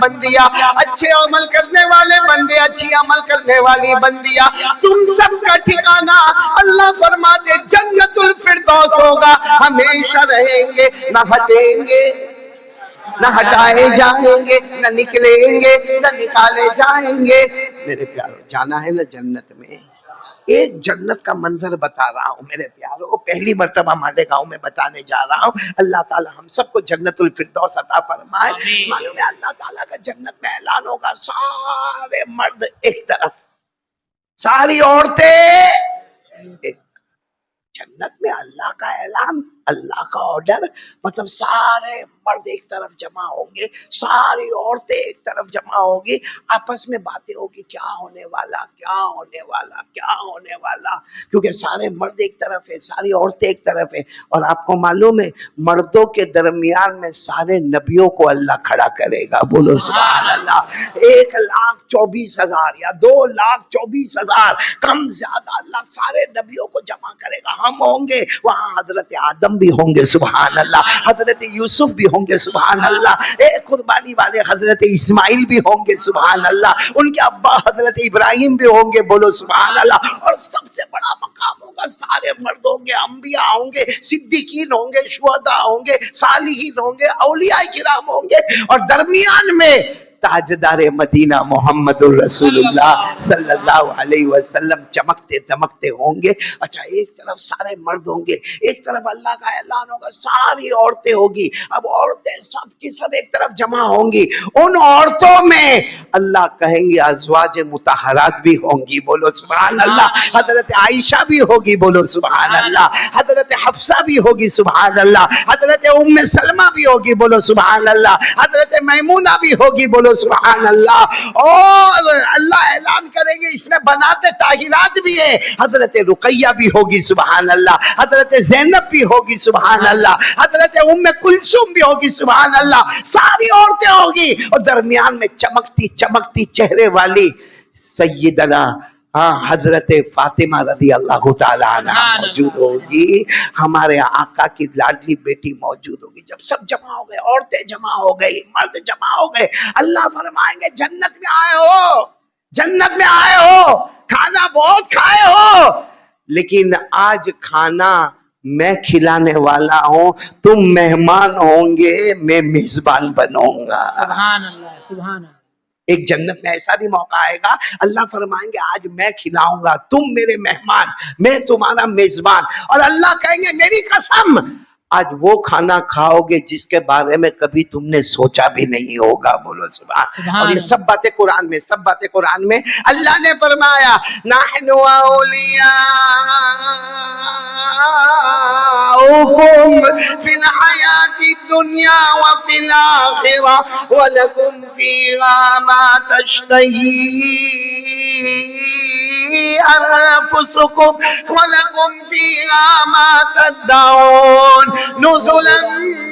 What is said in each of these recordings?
بندیا، اچھے عمل کرنے والے بندے، اچھی عمل کرنے والی بندیا، تم سب کا ٹھکانہ اللہ فرماتے جنت الفردوس ہوگا، ہمیشہ رہیں گے، نہ ہٹیں گے، نہ ہٹائے جائیں گے، نہ نکلیں گے، نہ نکالے جائیں گے۔ میرے پیارو جانا ہے نا جنت میں، ایک جنت کا منظر بتا رہا ہوں میرے پیارو، پہلی مرتبہ مالیگاؤں میں بتانے جا رہا ہوں۔ اللہ تعالی ہم سب کو جنت الفردوس عطا فرمائے۔ معلوم ہے اللہ تعالیٰ کا جنت میں اعلان ہوگا، سارے مرد ایک طرف، ساری عورتیں ایک۔ جنت میں اللہ کا اعلان، اللہ کا آرڈر، مطلب سارے مرد ایک طرف جمع ہوں گے، ساری عورتیں ایک طرف جمع ہوگی، آپس میں باتیں ہوگی، کیا ہونے والا، کیا ہونے والا، کیا ہونے والا، کیونکہ سارے مرد ایک طرف ہے، ساری عورتیں ایک طرف ہے۔ اور آپ کو معلوم ہے مردوں کے درمیان میں سارے نبیوں کو اللہ کھڑا کرے گا، بولو سبحان اللہ۔ 1,24,000 یا 2,24,000 کم زیادہ اللہ سارے نبیوں کو جمع کرے گا، ہم ہوں گے وہاں، حضرت آدم بھی ہوں گے سبحان اللہ، حضرت یوسف بھی ہوں گے سبحان اللہ، ایک قربانی والے حضرت اسماعیل بھی ہوں گے سبحان اللہ، ان کے ابا حضرت ابراہیم بھی ہوں گے، بولو سبحان اللہ۔ اور سب سے بڑا مقام ہوگا، سارے مرد ہوں گے، انبیاء ہوں گے، صدیقین ہوں گے، شہداء ہوں گے، صالحین ہوں گے، اولیاء کرام ہوں گے، اور درمیان میں تاجدار مدینہ محمد الرسول اللہ صلی اللہ علیہ وسلم چمکتے دمکتے ہوں گے۔ اچھا ایک طرف سارے مرد ہوں گے، ایک طرف اللہ کا اعلان ہوگا، ساری عورتیں ہوگی۔ اب عورتیں سب کی سب ایک طرف جمع ہوں گی، ان عورتوں میں اللہ کہیں گے ازواج مطہرات بھی ہوں گی، بولو سبحان اللہ، حضرت عائشہ بھی ہوگی، بولو سبحان اللہ، حضرت حفصہ بھی ہوگی سبحان اللہ، حضرت ام سلمہ بھی ہوگی، بولو سبحان اللہ، حضرت میمونہ بھی ہوگی، بولو سبحان اللہ۔ اور اللہ اعلان کریں گے اس میں بنات طاہرات بھی ہے، حضرت رقیہ بھی ہوگی سبحان اللہ، حضرت زینب بھی ہوگی سبحان اللہ، حضرت ام کلثوم بھی ہوگی سبحان اللہ، ساری عورتیں ہوگی، اور درمیان میں چمکتی چمکتی چہرے والی سیدنا حضرت فاطمہ رضی اللہ تعالی عنہ موجود ہوگی، ہمارے آقا کی لاڈلی بیٹی موجود ہوگی۔ جب سب جمع ہو گئے، عورتیں جمع ہو گئی، مرد جمع ہو گئے، اللہ فرمائیں گے جنت میں آئے ہو، جنت میں آئے ہو، کھانا بہت کھائے ہو، لیکن آج کھانا میں کھلانے والا ہوں، تم مہمان ہوں گے، میں میزبان بنوں گا۔ سبحان اللہ، سبحان اللہ۔ ایک جنت میں ایسا بھی موقع آئے گا، اللہ فرمائیں گے آج میں کھلاؤں گا، تم میرے مہمان، میں تمہارا میزبان، اور اللہ کہیں گے میری قسم آج وہ کھانا کھاؤ گے جس کے بارے میں کبھی تم نے سوچا بھی نہیں ہوگا، بولو سبحان۔ اور یہ سب باتیں قرآن میں، سب باتیں قرآن میں اللہ نے فرمایا نحن اولیاؤکم فی الحیات الدنیا وفی الآخرہ ولکم فیہا ما تشتہی انفسکم ولکم فیہا ما تدعون نزلا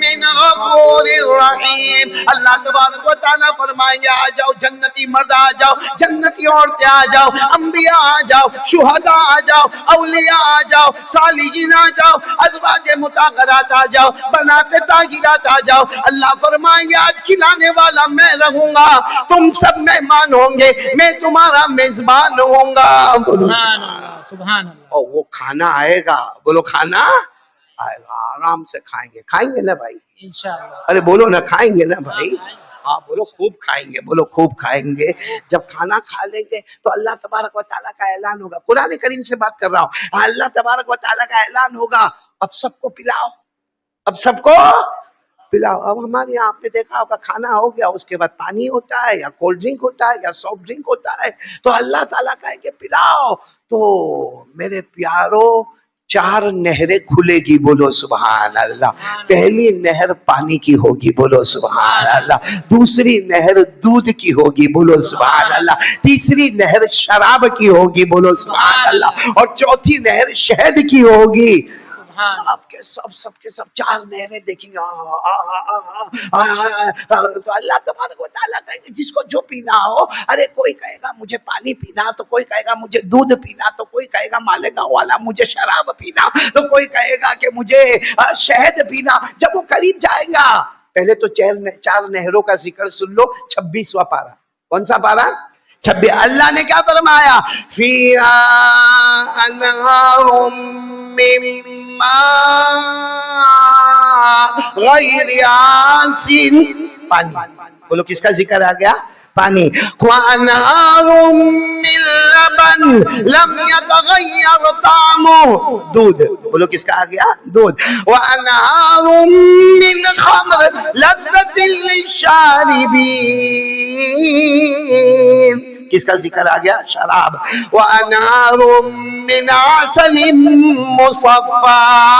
من غفور الرحیم۔ اللہ تبارک و تعالیٰ فرمائیں گے آ جاؤ جنتی مرد، آ جاؤ جنتی عورتیں، آ جاؤ انبیاء، آ جاؤ شہداء، آ جاؤ اولیاء، آ جاؤ صالحین، آ جاؤ ازواج مطہرات، آ جاؤ بنات طاہرات، آ جاؤ۔ اللہ فرمائیں گے آج کھلانے والا میں رہوں گا، تم سب مہمان ہوں گے، میں تمہارا میزبان ہوں گا، سبحان اللہ، سبحان اللہ۔ اور وہ کھانا آئے گا، بولو کھانا آئے گا، آرام سے کھائیں گے، کھائیں گے نا بھائی؟ انشاءاللہ۔ ارے بولو نا کھائیں گے نا بھائی؟ ہاں بولو خوب کھائیں گے، بولو خوب کھائیں گے۔ جب کھانا کھا لیں گے تو اللہ تبارک و تعالیٰ کا اعلان ہوگا، قرآن کریم سے بات کر رہا ہوں، اللہ تبارک و تعالیٰ کا اعلان ہوگا اب سب کو پلاؤ، اب سب کو پلاؤ۔ اب ہمارے یہاں آپ نے دیکھا ہوگا کھانا ہو گیا اس کے بعد پانی ہوتا ہے یا کولڈ ڈرنک ہوتا ہے یا سافٹ ڈرنک ہوتا ہے، تو اللہ تعالیٰ کہے کہ پلاؤ، تو میرے پیارو 4 نہریں کھلے گی، بولو سبحان اللہ۔ پہلی نہر پانی کی ہوگی، بولو سبحان اللہ، دوسری نہر دودھ کی ہوگی، بولو سبحان اللہ، تیسری نہر شراب کی ہوگی، بولو سبحان اللہ، اور چوتھی نہر شہد کی ہوگی۔ سب کے سب 4 نہریں دیکھیں گے، تو اللہ تبارک و تعالیٰ کہیں گے جس کو جو پینا ہو، ارے کوئی کہے گا مجھے پانی پینا، تو کوئی کہے گا مجھے دودھ پینا، تو کوئی کہے گا مالیگاؤں والا مجھے شراب پینا، تو کوئی کہے گا کہ مجھے شہد پینا۔ جب وہ قریب جائے گا پہلے تو چار نہروں کا ذکر سن لو. 26واں پارہ. کون سا پارہ؟ 26. اللہ نے کیا فرمایا؟ فیہا انہار من ماء غیر آسن. پانی. بولو کس کا ذکر آ گیا؟ پانی. وَأَنْهَارٌ مِّن لَبَنٍ لَمْ يَتَغَيَّرْ طَعْمُهُ. دودھ. بولو کس کا آ گیا؟ دودھ. وَأَنْهَارٌ مِّنْ خَمْرٍ لَذَّةٍ لِّلشَّارِبِينَ. کس کا ذکر آ گیا؟ شراب. وَأَنْهَارٌ مِّنْ عَسَلٍ مُّصَفًّى.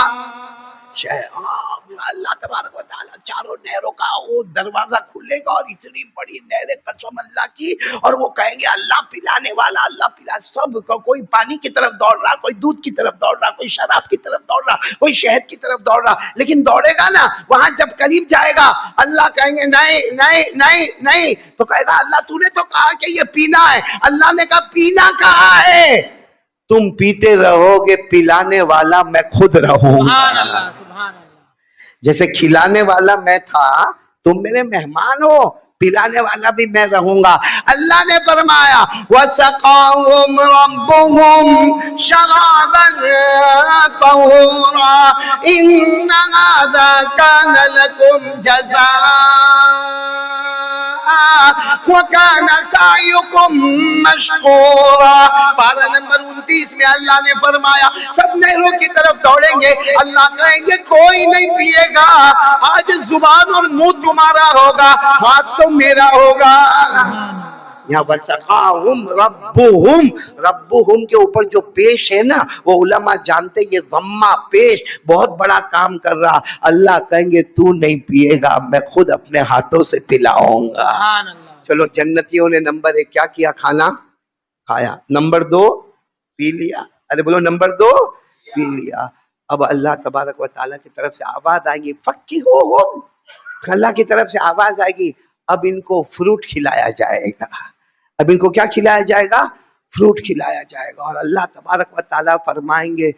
اللہ تبارک و تعالیٰ چاروں نہروں کا وہ دروازہ کھلے گا اور اتنی بڑی نہریں قسم اللہ کی, اور وہ کہیں گے اللہ پلانے والا, اللہ پلا. سب کو کوئی پانی کی طرف دوڑ رہا, کوئی دودھ کی طرف دوڑ رہا, کوئی شراب کی طرف دوڑ رہا, کوئی شہد کی طرف دوڑ رہا. لیکن دوڑے گا نا, وہاں جب قریب جائے گا اللہ کہیں گے نہیں نہیں نہیں نہیں, تو کہے گا اللہ تو نے تو کہا کہ یہ پینا ہے. اللہ نے کہا پینا کہا ہے, تم پیتے رہو گے, پلانے والا میں خود رہوں گا. سبحان اللہ, سبحان اللہ. جیسے کھلانے والا میں تھا, تم میرے مہمان ہو, پلانے والا بھی میں رہوں گا. اللہ نے فرمایا وَسَقَاهُمْ رَبُّهُمْ شَرَابًا طَهُورًا إِنَّ هَذَا كَانَ لَكُمْ جَزَاءً وَكَانَ سَعْيُكُمْ مَشْكُورًا. پارہ نمبر 29 میں اللہ نے فرمایا سب نہروں کی طرف دوڑیں گے. اللہ کہیں گے کوئی نہیں پیے گا, آج زبان اور منہ تمہارا ہوگا, ہاتھ تو میرا ہوگا. یہاں وَسَقَاهُمْ رَبُّهُمْ, ربُّهُمْ کے اوپر جو پیش ہے نا, وہ علماء جانتے یہ ضمہ پیش بہت بڑا کام کر رہا. اللہ کہیں گے تو نہیں پیے گا, میں خود اپنے ہاتھوں سے پلاؤں گا. سبحان اللہ. چلو جنتیوں نے نمبر 1 کیا کیا؟ کھانا کھایا. نمبر 2 پی لیا. ارے بولو نمبر 2 پی لیا. اب اللہ تبارک و تعالیٰ کی طرف سے آواز آئے گی فَكِّهُوهُمْ, اللہ کی طرف سے آواز آئے گی اب ان کو فروٹ کھلایا جائے گا. اب ان کو کیا کھلایا جائے گا؟ فروٹ کھلایا جائے گا. اور اللہ تبارک و تعالیٰ فرمائیں گے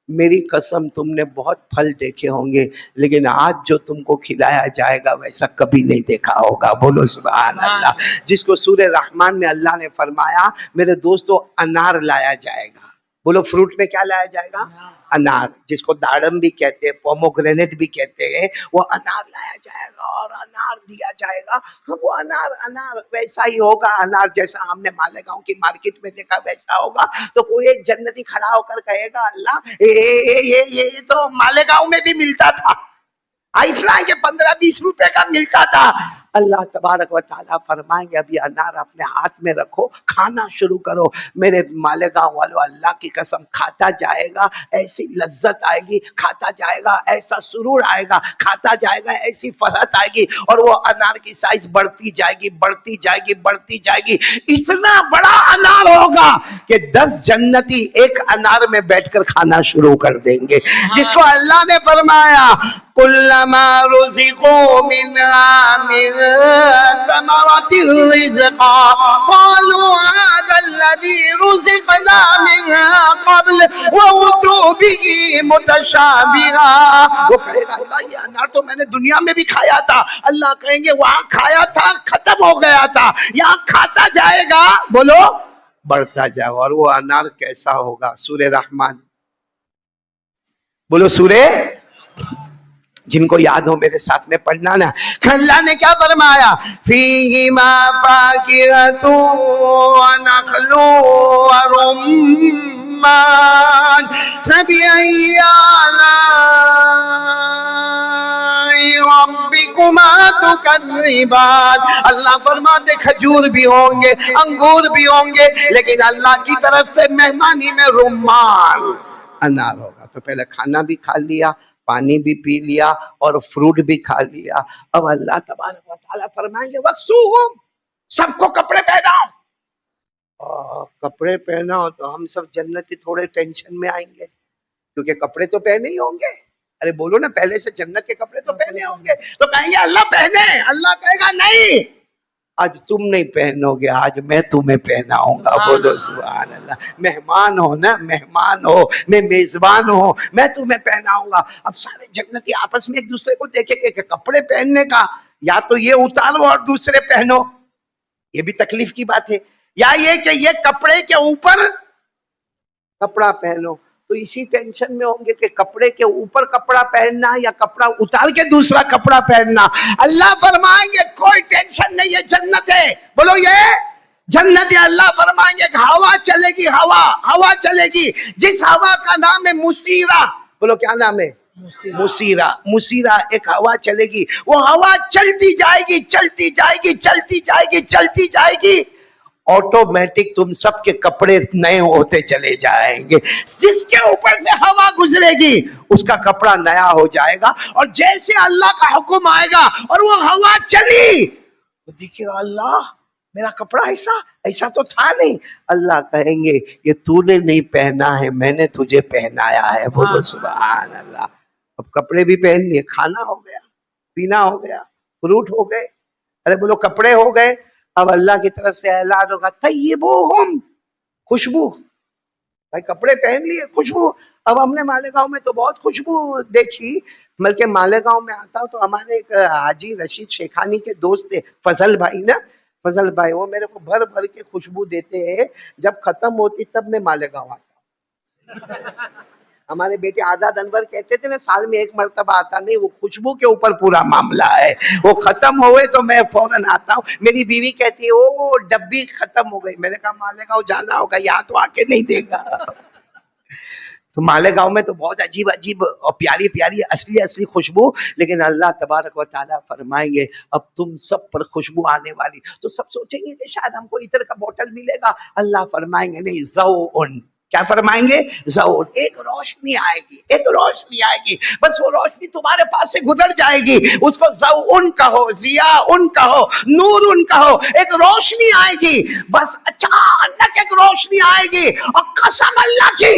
میری قسم تم نے بہت پھل دیکھے ہوں گے, لیکن آج جو تم کو کھلایا جائے گا ویسا کبھی نہیں دیکھا ہوگا. بولو سبحان اللہ. جس کو سورہ رحمان میں اللہ نے فرمایا میرے دوستو انار لایا جائے گا. بولو فروٹ میں کیا لایا جائے گا؟ انار. جس کو داڑم بھی کہتے ہیں, پوموگرینٹ بھی کہتے ہیں, وہ انار لایا جائے گا اور انار دیا جائے گا. وہ انار ویسا ہی ہوگا, انار جیسا ہم نے مالیگاؤں کی مارکیٹ میں دیکھا ویسا ہوگا. تو کوئی ایک جنتی کھڑا ہو کر کہے گا اللہ یہ تو مالیگاؤں میں بھی ملتا تھا, اتنا یہ 15-20 روپے کا ملتا تھا. اللہ تبارک و تعالیٰ فرمائیں گے اب یہ انار اپنے ہاتھ میں رکھو, کھانا شروع کرو. میرے مالیگاؤں والوں اللہ کی قسم کھاتا جائے گا ایسی لذت آئے گی, کھاتا جائے گا ایسا سرور آئے گا, کھاتا جائے گا ایسی فرحت آئے گی, اور وہ انار کی سائز بڑھتی جائے گی بڑھتی جائے گی بڑھتی جائے گی. اتنا بڑا انار ہوگا کہ 10 جنتی ایک انار میں بیٹھ کر کھانا شروع کر دیں گے. جس کو اللہ نے فرمایا كلما رزقوا منها من ثمرة رزقا قالوا هذا الذي رزقنا من قبل وأتوا به متشابها. وہ کہے گا اللہ یہ انار تو میں نے دنیا میں بھی کھایا تھا. اللہ کہیں گے وہاں کھایا تھا ختم ہو گیا تھا, یہاں کھاتا جائے گا, بولو بڑھتا جائے گا. اور وہ انار کیسا ہوگا؟ سورہ رحمان, بولو سورہ, جن کو یاد ہو میرے ساتھ میں پڑھنا نا. اللہ نے کیا فرمایا؟ فیہما فاکہۃ ونخل ورمان فبأی آلاء ربکما تکذبان. اللہ فرماتے کھجور بھی ہوں گے, انگور بھی ہوں گے, لیکن اللہ کی طرف سے مہمانی میں رمان انار ہوگا. تو پہلے کھانا بھی کھا لیا, پانی بھی پی لیا, اور فروٹ بھی کھا لیا. اب اللہ تبارک و تعالیٰ فرمائیں گے وَقْسُوهُمْ, سب کو کپڑے پہناؤ. کپڑے پہناؤ تو ہم سب جنتی تھوڑے ٹینشن میں آئیں گے, کیونکہ کپڑے تو پہنے ہی ہوں گے. ارے بولو نا, پہلے سے جنت کے کپڑے تو پہنے ہوں گے. تو کہیں گے اللہ پہنے, اللہ کہے گا نہیں, آج تم نہیں پہنو گے، آج میں تمہیں پہناؤں گا. بولو سبحان اللہ. مہمان ہو نا، مہمان ہو، میں میزبان ہوں، میں تمہیں پہناؤں گا. اب سارے جنتی آپس میں ایک دوسرے کو دیکھیں گے کہ کپڑے پہننے کا یا تو یہ اتارو اور دوسرے پہنو، یہ بھی تکلیف کی بات ہے، یا یہ کہ یہ کپڑے کے اوپر کپڑا پہنو. تو اسی ٹینشن میں ہوں گے کہ کپڑے کے اوپر کپڑا پہننا یا کپڑا اتار کے دوسرا کپڑا پہننا. اللہ فرمائیں گے کوئی ٹینشن نہیں، یہ جنت ہے. بولو یہ جنت ہے. اللہ فرمائیں گے ہوا چلے گی، ہوا چلے گی، جس ہوا کا نام ہے مسیرہ. بولو کیا نام ہے؟ مسیرہ. ایک ہوا چلے گی، وہ ہوا چلتی جائے گی، چلتی جائے گی، چلتی جائے گی، چلتی جائے گی. آٹومیٹک تم سب کے کپڑے نئے ہوتے چلے جائیں گے. جس کے اوپر سے ہوا گزرے گی اس کا کپڑا نیا ہو جائے گا. اور جیسے اللہ کا حکم آئے گا اور وہ ہوا چلی تو دیکھے گا اللہ میرا کپڑا ایسا تو تھا نہیں. اللہ کہیں گے یہ تو نے نہیں پہنا ہے، میں نے تجھے پہنایا ہے. بولو سبحان اللہ. اب کپڑے بھی پہن لیے، کھانا ہو گیا، پینا ہو گیا، فروٹ ہو گئے، ارے بولو کپڑے ہو گئے. اب اللہ کی طرف سے اعلان ہوگا طیبوہم، خوشبو. بھائی کپڑے پہن لیے، خوشبو. اب ہم نے مالیگاؤں میں تو بہت خوشبو دیکھی، بلکہ مالیگاؤں میں آتا ہوں تو ہمارے ایک حاجی رشید شیخانی کے دوست تھے، فضل بھائی نا، فضل بھائی، وہ میرے کو بھر بھر کے خوشبو دیتے ہیں. جب ختم ہوتی تب میں مالیگاؤں آتا ہوں. ہمارے بیٹے آزاد انور کہتے تھے نا سال میں ایک مرتبہ آتا نہیں، وہ خوشبو کے اوپر پورا معاملہ ہے. وہ ختم ہوئے تو میں فوراً آتا ہوں. میری بیوی کہتی ہے او ڈبی ختم ہو گئی. میں نے کہا مالیگاؤں جانا ہوگا، یہاں تو آ کے نہیں دے گا. تو مالیگاؤں میں تو بہت عجیب عجیب اور پیاری پیاری اصلی خوشبو. لیکن اللہ تبارک و تعالیٰ فرمائیں گے اب تم سب پر خوشبو آنے والی. تو سب سوچیں گے کہ شاید ہم کو ادھر کا بوٹل ملے گا. اللہ فرمائیں گے نہیں، ذوٌ. کیا فرمائیں گے؟ ذوٌ. ایک روشنی آئے گی، ایک روشنی آئے گی، بس وہ روشنی تمہارے پاس سے گزر جائے گی. اس کو ذوٌ کہو، ضیاء کہو، نور کہو. ایک روشنی آئے گی، بس اچانک ایک روشنی آئے گی. اور قسم اللہ کی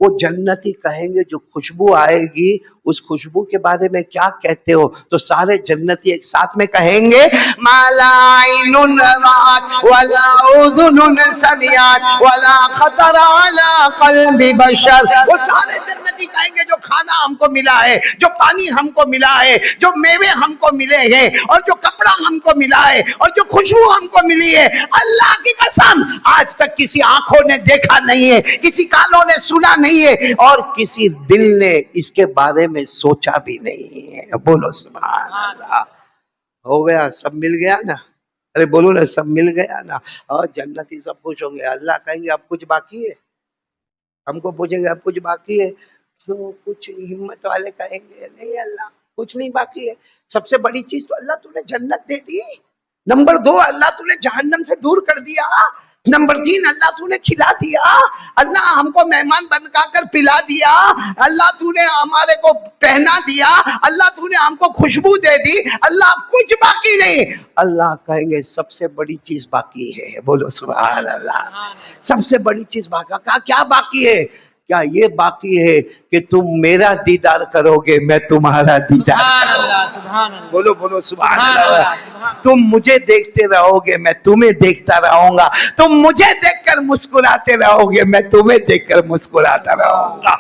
وہ جنتی کہیں گے جو خوشبو آئے گی اس خوشبو کے بارے میں کیا کہتے ہو؟ تو سارے جنتی ایک ساتھ میں کہیں گے ما لا عین رأت ولا اذن سمعت ولا خطر علی قلب بشر. وہ سارے جنتی کہیں گے جو کھانا ہم کو ملا ہے، جو پانی ہم کو ملا ہے، جو میوے ہم کو ملے ہیں، اور جو کپڑا ہم کو ملا ہے، اور جو خوشبو ہم کو ملی ہے، اللہ کی قسم آج تک کسی آنکھوں نے دیکھا نہیں ہے، کسی کانوں نے سنا نہیں ہے، اور کسی دل نے اس کے بارے میں سوچا بھی نہیں ہے. بولو سبحان اللہ. ہو گیا، سب مل گیا نا. ارے بولو نا، سب مل گیا نا. اور جنتی سب خوش ہوں گے. اللہ کہیں گے اب کچھ باقی ہے. ہم کو پوچھیں گے اب کچھ باقی ہے. تو کچھ ہمت والے کہیں گے نہیں اللہ کچھ نہیں باقی ہے. سب سے بڑی چیز تو اللہ تو نے جنت دے دی. نمبر 2 اللہ تو نے جہنم سے دور کر دیا. نمبر 3 اللہ تو نے کھلا دیا. اللہ ہم کو مہمان بن کر پلا دیا. اللہ تو نے ہمارے کو پہنا دیا. اللہ تو نے ہم کو خوشبو دے دی. اللہ کچھ باقی نہیں. اللہ کہیں گے سب سے بڑی چیز باقی ہے. بولو سبحان اللہ. سب سے بڑی چیز باقی. کیا باقی ہے؟ کیا یہ باقی ہے کہ تم میرا دیدار کرو گے، میں تمہارا دیدار کروں گا. بولو بولو سبحان اللہ. تم مجھے دیکھتے رہو گے، میں تمہیں دیکھتا رہوں گا. تم مجھے دیکھ کر مسکراتے رہو گے، میں تمہیں دیکھ کر مسکراتا رہوں گا.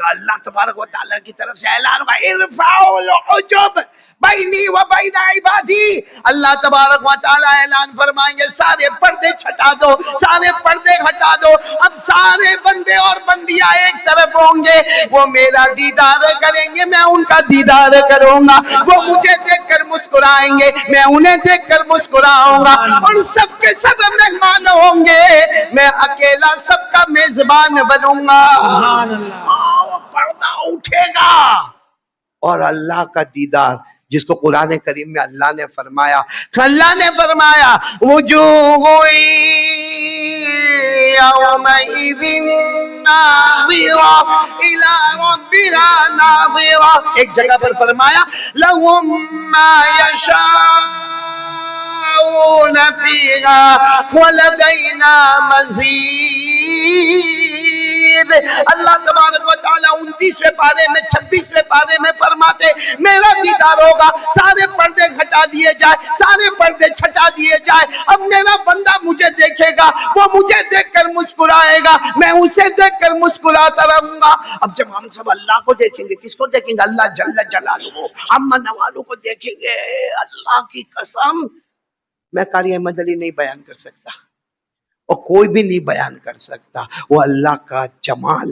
اللہ تبارک و تعالیٰ کی طرف سے اعلان ہوا ارفعوا الحجب بینی و بین عبادی. اللہ تبارک و تعالیٰ اعلان فرمائیں گے سارے پردے چھٹا دو، سارے پردے ہٹا دو. اب سارے بندے اور بندیاں ایک طرف ہوں گے. وہ میرا دیدار کریں گے، میں ان کا دیدار کروں گا. وہ مجھے دیکھ کر مسکرائیں گے، میں انہیں دیکھ کر مسکراؤں گا. اور سب کے سب مہمان ہوں گے، میں اکیلا سب کا میزبان بنوں گا. پردہ اٹھے گا اور اللہ کا دیدار، جس کو قرآن کریم میں اللہ نے فرمایا وجوہ یومئذ ناظرہ الی ربها ناظرہ. ایک جگہ پر فرمایا لہم ما یشاءون فیہا ولدینا مزید. حدیث اللہ تبارک و تعالیٰ 29ویں پارے میں 26ویں پارے میں فرماتے میرا دیدار ہوگا, سارے پردے ہٹا دیے جائے, سارے پردے چھٹا دیے جائے, اب میرا بندہ مجھے دیکھے گا, وہ مجھے دیکھ کر مسکرائے گا, میں اسے دیکھ کر مسکراتا رہوں گا. اب جب ہم سب اللہ کو دیکھیں گے, کس کو دیکھیں گے؟ اللہ جل جلالہ. ہم منوالوں کو دیکھیں گے. اللہ کی قسم میں قاری احمد علی نہیں بیان کر سکتا اور کوئی بھی نہیں بیان کر سکتا. وہ اللہ کا جمال,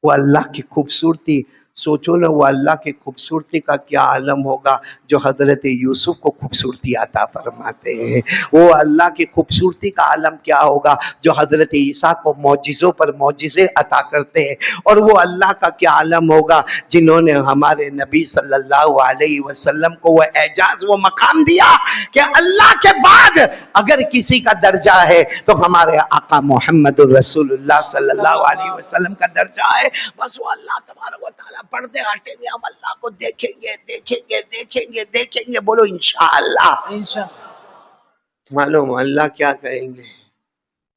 وہ اللہ کی خوبصورتی. سوچو نا وہ اللہ کی خوبصورتی کا کیا عالم ہوگا جو حضرت یوسف کو خوبصورتی عطا فرماتے ہیں. وہ اللہ کی خوبصورتی کا عالم کیا ہوگا جو حضرت عیسیٰ کو معجزوں پر معجزے عطا کرتے ہیں. اور وہ اللہ کا کیا عالم ہوگا جنہوں نے ہمارے نبی صلی اللہ علیہ وسلم کو وہ اعجاز, وہ مقام دیا کہ اللہ کے بعد اگر کسی کا درجہ ہے تو ہمارے آقا محمد الرسول اللہ صلی اللہ علیہ وسلم کا درجہ ہے. بس وہ اللہ تبارک و تعالیٰ پردے ہٹیں گے, ہم اللہ کو دیکھیں گے دیکھیں گے دیکھیں گے دیکھیں گے. بولو انشاءاللہ. معلوم اللہ کیا کہیں گے؟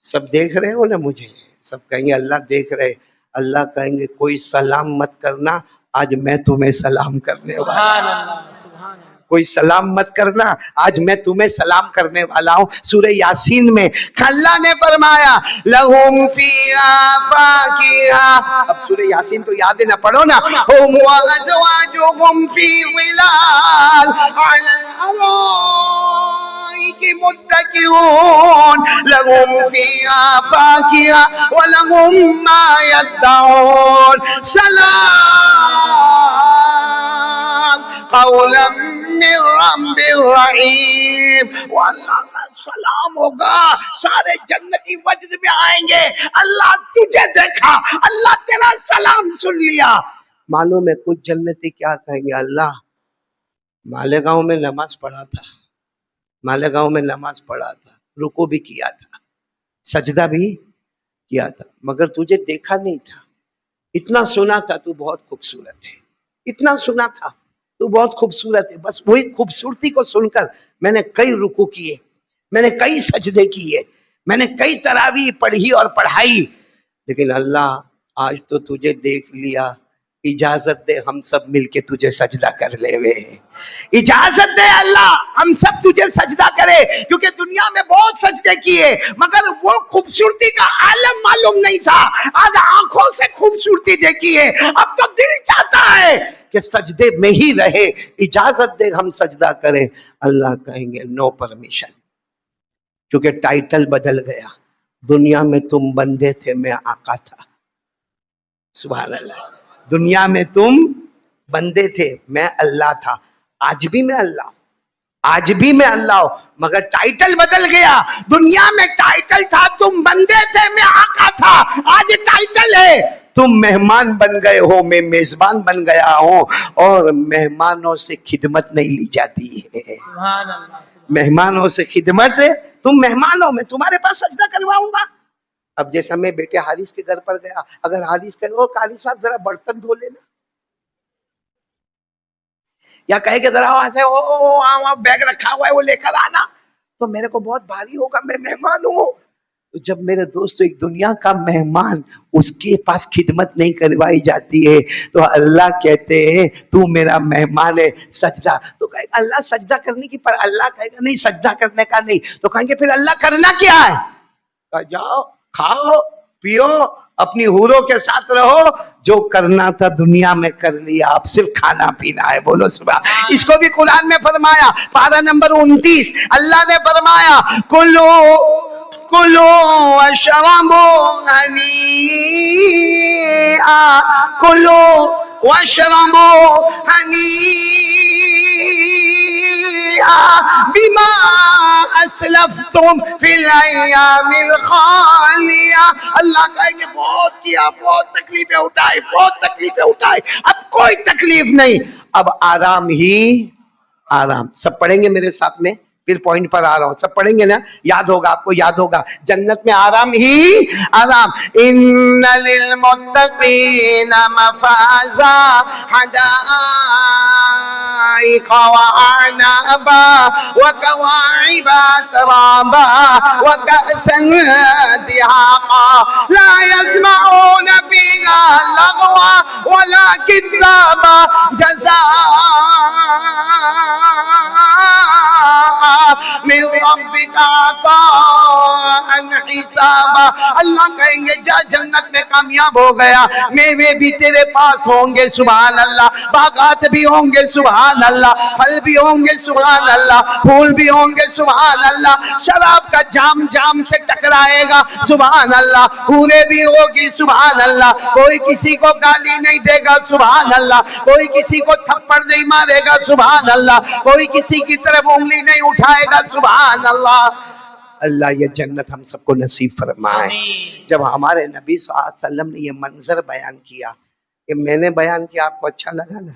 سب دیکھ رہے ہو نا مجھے, سب کہیں گے اللہ دیکھ رہے. اللہ کہیں گے کوئی سلام مت کرنا, آج میں تمہیں سلام کرنے والا ہوں. کوئی سلام مت کرنا, آج میں تمہیں سلام کرنے والا ہوں. سورہ یاسین میں اللہ نے فرمایا لہم فیہا فاکہہ. اب سورہ یاسین تو یاد ہے نا, پڑھو نا. ہم وازواجہم فی ظلال علی الارائک متکئون لہم فیہا فاکہہ ولہم ما یدعون سلام قولا من رب الرحیم. وہ اللہ کا سلام ہوگا, سارے جنتی وجد میں آئیں گے. اللہ تجھے دیکھا, اللہ تیرا سلام سن لیا. معلوم ہے کچھ جنتی کیا کہیں گے؟ اللہ مالیگاؤں میں نماز پڑھا تھا, مالیگاؤں میں نماز پڑھا تھا, رکوع بھی کیا تھا, سجدہ بھی کیا تھا, مگر تجھے دیکھا نہیں تھا. اتنا سنا تھا تو بہت خوبصورت ہے, اتنا سنا تھا تو بہت خوبصورت ہے. بس وہی خوبصورتی کو سن کر میں نے کئی رکوع کیے, میں نے کئی سجدے کیے, میں نے کئی تراویح پڑھی اور پڑھائی, لیکن اللہ آج تو تجھے دیکھ لیا, اجازت دے ہم سب مل کے تجھے سجدہ کر لے وے. اجازت دے اللہ ہم سب تجھے سجدہ کرے, کیونکہ دنیا میں بہت سجدے کیے مگر وہ خوبصورتی کا عالم معلوم نہیں تھا. آج آنکھوں سے خوبصورتی دیکھی ہے, اب تو دل چاہتا ہے کہ سجدے میں ہی رہے. اجازت دے ہم سجدہ کریں. اللہ کہیں گے نو پرمیشن, کیونکہ ٹائٹل بدل گیا. دنیا میں تم بندے تھے, میں آقا تھا. سبحان اللہ. دنیا میں تم بندے تھے, میں اللہ تھا. آج بھی میں اللہ ہوں, آج بھی میں اللہ ہوں, مگر ٹائٹل بدل گیا. دنیا میں ٹائٹل تھا تم بندے تھے, میں آقا تھا. آج ٹائٹل ہے تم مہمان بن گئے ہو, میں میزبان بن گیا ہوں. اور مہمانوں سے خدمت نہیں لی جاتی ہے. مہمانوں سے خدمت, تم مہمان ہو, میں تمہارے پاس سجدہ کرواؤں گا. اب جیسا میں بیٹے حارث کے گھر پر گیا, اگر حارث کہے او قاری صاحب ذرا برتن دھو لینا, یا کہے کہ ذرا وہاں بیگ رکھا ہوا ہے وہ لے کر آنا, تو میرے کو بہت بھاری ہوگا, میں مہمان ہوں. تو جب میرے دوستو ایک دنیا کا مہمان اس کے پاس خدمت نہیں کروائی جاتی ہے, تو اللہ کہتے ہیں تو میرا مہمان ہے, سجدہ. تو کہے گا اللہ سجدہ کرنے کی, پر اللہ کہے گا نہیں سجدہ کرنے کا نہیں. تو کہیں گے پھر اللہ کرنا کیا ہے؟ کہا جاؤ کھاؤ پیو اپنی حوروں کے ساتھ رہو, جو کرنا تھا دنیا میں کر لیا, اب صرف کھانا پینا ہے. بولو سبحان. اس کو بھی قرآن میں فرمایا, پارہ نمبر 29, اللہ نے فرمایا کلو واشربوا ہنیئا, کلو واشربوا ہنیئا بما اسلفتم فی الایام الخالیہ. اللہ کہیں گے بہت کیا, بہت تکلیفیں اٹھائی, بہت تکلیفیں اٹھائی, اب کوئی تکلیف نہیں, اب آرام ہی آرام. سب پڑھیں گے میرے ساتھ میں, پھر پوائنٹ پر آ رہا ہوں, سب پڑھیں گے نا, یاد ہوگا آپ کو, یاد ہوگا. جنت میں آرام ہی آرام. ان للمتقین مفازا حدائق حدائق وأعنابا وكواعب أترابا وكأسا دهاقا لا يسمعون فيها لغوا ولا كذابا جزاء من ربك عطاء حسابا. اللہ کہیں گے جا جنت میں کامیاب ہو گیا, میوے بھی تیرے پاس ہوں گے سبحان اللہ, باغات بھی ہوں گے سبحان اللہ, پھل بھی ہوں گے سبحان اللہ, پھول بھی ہوں گے سبحان اللہ, شراب کا جام جام سے ٹکرائے گا سبحان اللہ, حوریں بھی ہوگی سبحان اللہ, کوئی کسی کو گالی نہیں دے گا سبحان اللہ, کوئی کسی کو تھپڑ نہیں مارے گا سبحان اللہ, کوئی کسی کی طرف انگلی نہیں اٹھائے گا سبحان اللہ. اللہ یہ جنت ہم سب کو نصیب فرمائے. جب ہمارے نبی صلی اللہ علیہ وسلم نے یہ منظر بیان کیا, کہ میں نے بیان کیا آپ کو اچھا لگا نا,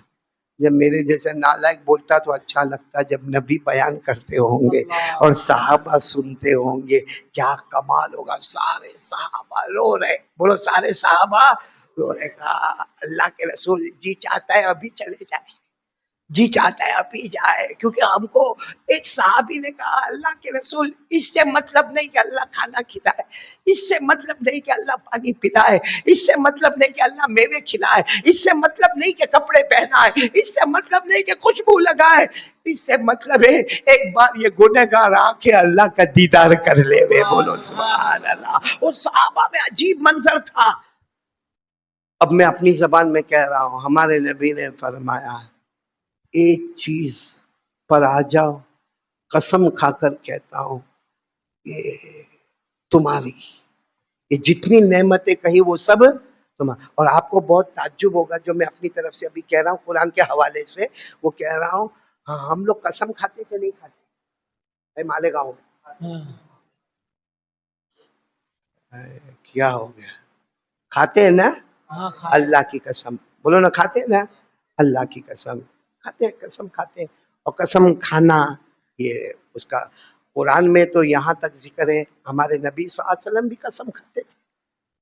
جب میرے جیسے نالائق بولتا تو اچھا لگتا, جب نبی بیان کرتے ہوں گے اور صحابہ سنتے ہوں گے کیا کمال ہوگا. سارے صحابہ رو رہے, بولو سارے صحابہ رو رہے, کہا اللہ کے رسول جی چاہتا ہے ابھی چلے جائے, جی چاہتا ہے ابھی جائے, کیونکہ ہم کو ایک صحابی نے کہا اللہ کے رسول اس سے مطلب نہیں کہ اللہ کھانا کھلائے, اس سے مطلب نہیں کہ اللہ پانی پلائے, اس سے مطلب نہیں کہ اللہ میوے کھلائے, اس سے مطلب نہیں کہ کپڑے پہنائے, اس سے مطلب نہیں کہ خوشبو لگائے, اس سے مطلب ہے ایک بار یہ گنہگار آ کے اللہ کا دیدار کر لے. بولو سبحان اللہ. وہ صحابہ میں عجیب منظر تھا. اب میں اپنی زبان میں کہہ رہا ہوں, ہمارے نبی نے فرمایا ایک چیز پر آ جاؤ, قسم کھا کر کہتا ہوں یہ تمہاری, یہ جتنی نعمتیں کہی وہ سب تمہاری. اور آپ کو بہت تعجب ہوگا جو میں اپنی طرف سے ابھی کہہ رہا ہوں قرآن کے حوالے سے, وہ کہہ رہا ہوں ہاں ہم لوگ قسم کھاتے کہ نہیں کھاتے بھائی مالیگاؤں میں؟ کیا ہو گیا, کھاتے ہیں نا اللہ کی قسم, بولو نا کھاتے ہیں نا اللہ کی قسم, کھاتے ہیں قسم کھاتے ہیں. اور قسم کھانا یہ اس کا قرآن میں تو یہاں تک ذکر ہے, ہمارے نبی صلی اللہ علیہ وسلم بھی قسم کھاتے تھے.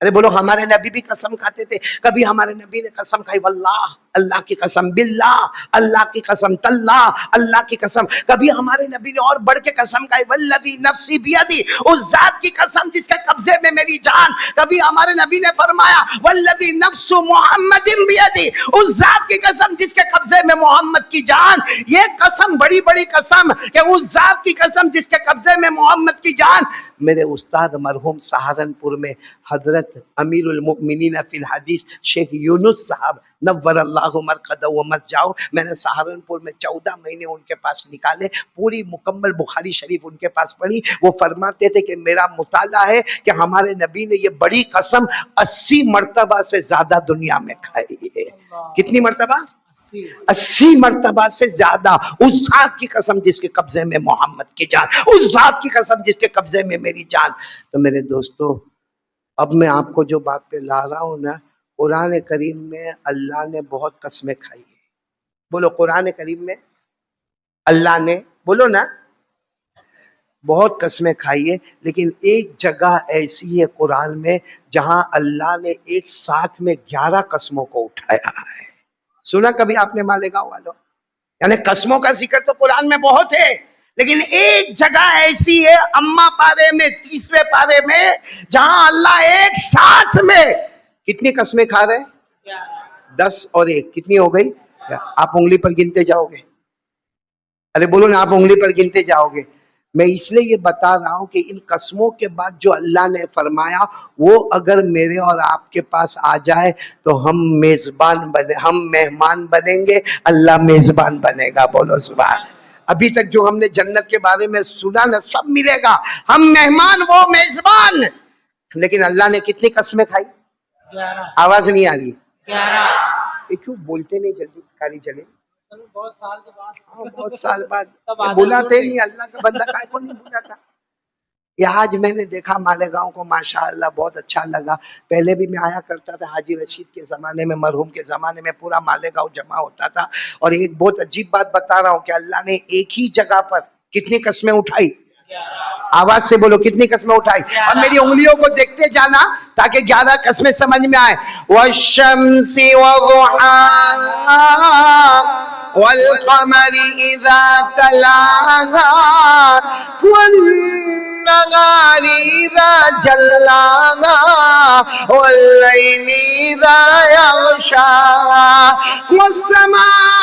ارے بولو ہمارے نبی بھی قسم کھاتے تھے. کبھی ہمارے نبی نے قسم کھائی واللہ اللہ کی قسم, باللہ اللہ کی قسم, تاللہ اللہ کی قسم. کبھی ہمارے نبی نے اور بڑھ کے قسم کھائی والذی نفسی بیدی, اس ذات کی قسم جس کے قبضے میں میری جان. کبھی ہمارے نبی نے فرمایا والذی نفس محمد بیدی, اس ذات کی قسم جس کے قبضے میں محمد کی جان. یہ قسم بڑی بڑی قسم کہ اس ذات کی قسم جس کے قبضے میں محمد کی جان. میرے استاد مرحوم سہارنپور میں حضرت امیر المؤمنین فی الحدیث شیخ یونس صاحب نور اللہ مرقدہ و مسجعہ, میں نے سہارنپور میں 14 مہینے ان کے پاس نکالے, پوری مکمل بخاری شریف ان کے پاس پڑھی. وہ فرماتے تھے کہ میرا مطالعہ ہے کہ ہمارے نبی نے یہ بڑی قسم 80 مرتبہ سے زیادہ دنیا میں کھائی ہے. کتنی مرتبہ؟ 80 مرتبہ سے زیادہ. اس ذات کی قسم جس کے قبضے میں محمد کی جان, اس ذات کی قسم جس کے قبضے میں میری جان. تو میرے دوستو اب میں آپ کو جو بات پہ لا رہا ہوں نا, قرآن کریم میں اللہ نے بہت قسمیں کھائی ہے. بولو قرآن کریم میں اللہ نے, بولو نا, بہت قسمیں کھائی ہے. لیکن ایک جگہ ایسی ہے قرآن میں جہاں اللہ نے ایک ساتھ میں 11 قسموں کو اٹھایا ہے. سنا کبھی آپ نے مالیگاؤں والوں؟ یعنی قسموں کا ذکر تو قرآن میں بہت ہے, لیکن ایک جگہ ایسی ہے اما پارے میں 30ویں پارے میں جہاں اللہ ایک ساتھ میں کتنی قسمیں کھا رہے ہیں؟ 10 اور 1 کتنی ہو گئی؟ آپ انگلی پر گنتے جاؤ گے. ارے بولو نا, آپ انگلی پر گنتے جاؤ گے. میں اس لیے یہ بتا رہا ہوں کہ ان قسموں کے بعد جو اللہ نے فرمایا وہ اگر میرے اور آپ کے پاس آ جائے تو ہم میزبان بنے, ہم مہمان بنیں گے, اللہ میزبان بنے گا. بولو سبحان. ابھی تک جو ہم نے جنت کے بارے میں سنا نا سب ملے گا, ہم مہمان وہ میزبان. لیکن اللہ نے کتنی قسمیں کھائی؟ 11. آواز نہیں آ رہی. 11. یہ کیوں بولتے نہیں جلدی, کاری چلے. بہت سال کے بعد, بہت سال بعد بلاتے نہیں, اللہ کا بندہ کائے کو نہیں بلاتا. یہ آج میں نے دیکھا مالیگاؤں کو, ماشاءاللہ بہت اچھا لگا. پہلے بھی میں آیا کرتا تھا حاجی رشید کے زمانے میں, مرحوم کے زمانے میں پورا مالیگاؤں جمع ہوتا تھا. اور ایک بہت عجیب بات بتا رہا ہوں کہ اللہ نے ایک ہی جگہ پر کتنی قسمیں اٹھائی؟ آواز سے بولو کتنی قسمیں اٹھائی. اب میری انگلیوں کو دیکھتے جانا تاکہ 11 قسمیں سمجھ میں آئے. والشمس وضحاها والقمر اذا تلاها والنهار اذا جلاها والليل اذا يغشاها والسماء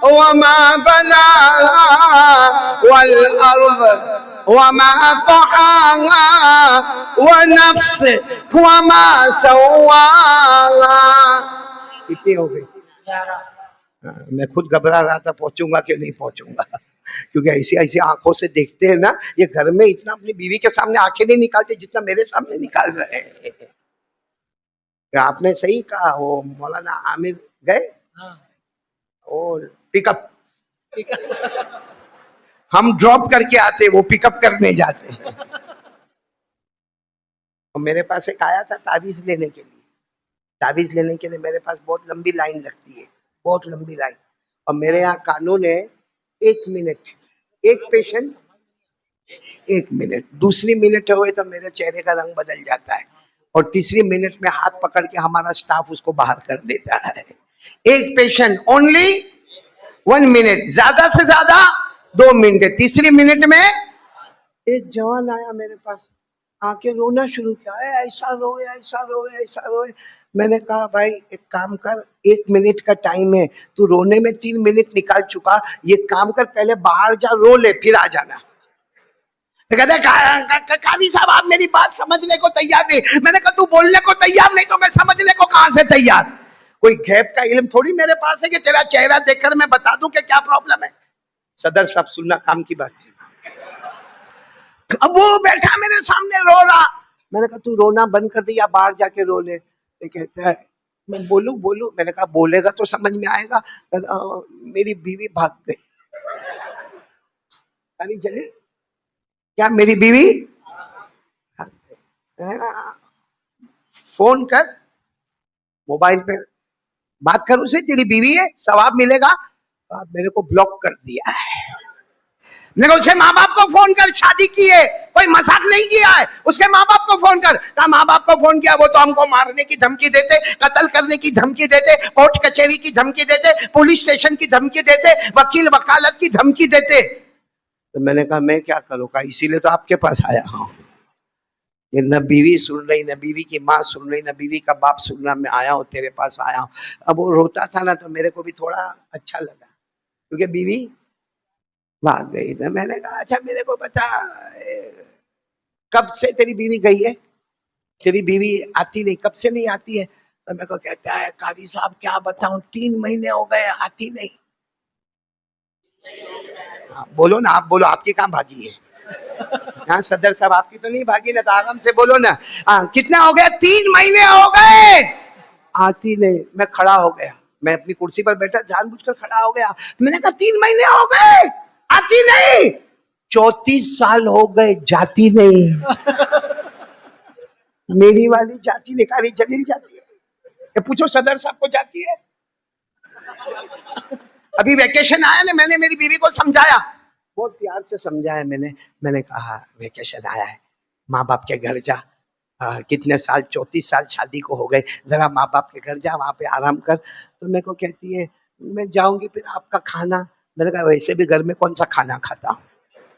وما بناها والأرض وما طحاها ونفس وما سواها. اتنی ہو گئی. 11. میں خود گھبرا رہا تھا پہنچوں گا کہ نہیں پہنچوں گا، کیونکہ ایسی ایسی آنکھوں سے دیکھتے ہیں نا، یہ گھر میں اتنا اپنی بیوی کے سامنے آنکھیں نہیں نکالتے جتنا میرے سامنے نکال رہے ہیں. آپ نے صحیح کہا، وہ مولانا عامر گئے ہاں اور پک اپ، ہم ڈراپ کر کے آتے، وہ پک اپ کرنے جاتے ہیں. اور میرے پاس ایک آیا تھا تعویذ لینے کے لیے. تعویذ لینے کے لیے میرے پاس بہت لمبی لائن لگتی ہے، بہت لمبی لائن. اور میرے یہاں قانون ہے 1 منٹ، ایک پیشنٹ 1 منٹ، دوسری منٹ ہوئے تو میرے چہرے کا رنگ بدل جاتا ہے، اور تیسری منٹ میں ہاتھ پکڑ کے ہمارا سٹاف اس کو باہر کر دیتا ہے. ایک پیشنٹ اونلی 1 منٹ، زیادہ سے زیادہ 2 منٹ. تیسری منٹ میں ایک جوان آیا میرے پاس، آ کے رونا شروع کیا، ایسا روئے ایسا روئے ایسا روئے. میں نے کہا بھائی ایک کام کر، 1 منٹ کا ٹائم ہے، تو رونے میں 3 منٹ نکال چکا، یہ کام کر پہلے باہر جا رو لے پھر آ جانا. کہتے قاضی صاحب آپ میری بات سمجھنے کو تیار نہیں. میں نے کہا تو بولنے کو تیار نہیں تو میں سمجھنے کو کہاں سے تیار. کوئی غیب کا علم تھوڑی میرے پاس ہے کہ تیرا چہرہ دیکھ کر میں بتا دوں کہ کیا پرابلم ہے. صدر صاحب سننا کام کی بات ہے. اب وہ بیٹھا میرے سامنے رو رہا. میں نے کہا تو رونا بند کر دے یا باہر جا کے رو لے. یہ کہتا ہے میں بولوں. میں نے کہا بولے گا تو سمجھ میں آئے گا. میری بیوی بھاگ گئی. ارے چلے کیا میری بیوی؟ فون کر، موبائل پہ بات کر اسے، تیری بیوی ہے ثواب ملے گا. آپ میرے کو بلاک کر دیا ہے. میں نے کہا اسے ماں باپ کو فون کر، شادی کی ہے، کوئی مذاق نہیں کیا ہے، اس کے ماں باپ کو فون کر. کہا ماں باپ کو فون کیا وہ تو ہم کو مارنے کی دھمکی دیتے، قتل کرنے کی دھمکی دیتے، کورٹ کچہری کی دھمکی دیتے، پولیس اسٹیشن کی دھمکی دیتے، وکیل وکالت کی دھمکی دیتے. تو میں نے کہا میں کیا کروں گا، اسی لیے تو آپ کے پاس آیا ہوں. کہ نہ بیوی سن رہی، نہ بیوی کی ماں سن رہی، نہ بیوی کا باپ سن رہا. میں آیا ہوں تیرے پاس آیا ہوں. اب وہ روتا تھا نا تو میرے کو بھی تھوڑا اچھا لگا، کیونکہ بیوی بھاگ گئی. تو میں نے کہا اچھا میرے کو بتا کب سے تیری بیوی گئی ہے؟ تیری بیوی آتی نہیں، کب سے نہیں آتی ہے؟ تو میرے کو کہتا ہے قاضی صاحب کیا بتاؤں 3 مہینے ہو گئے آتی نہیں. بولو نا، آپ بولو، آپ کی کہاں بھاگی ہے؟ ہاں صدر صاحب آپ کی تو نہیں بھاگی نا، تو آرام سے بولو نا. کتنا ہو گیا؟ 3 مہینے ہو گئے آتی نہیں. میں کھڑا ہو گیا، میں اپنی کرسی پر بیٹھا جان بوجھ کر کھڑا ہو گیا. میں نے کہا 3 مہینے ہو گئے آتی نہیں. 34 سال ہو گئے جاتی نہیں. میری والی جاتی نہیں، کاری جلیل جاتی ہے. پوچھو صدر صاحب کو جاتی ہے. ابھی ویکیشن آیا نا، میں نے میری بیوی کو سمجھایا، بہت پیار سے سمجھایا. میں نے کہا ویکیشن آیا ہے، ماں باپ کے گھر جا. کتنے سال، 34 سال شادی کو ہو گئے، ذرا ماں باپ کے گھر جا، وہاں پہ آرام کر. تو میرے کو کہتی ہے میں جاؤں گی پھر آپ کا کھانا. میں نے کہا ویسے بھی گھر میں کون سا کھانا کھاتا ہوں،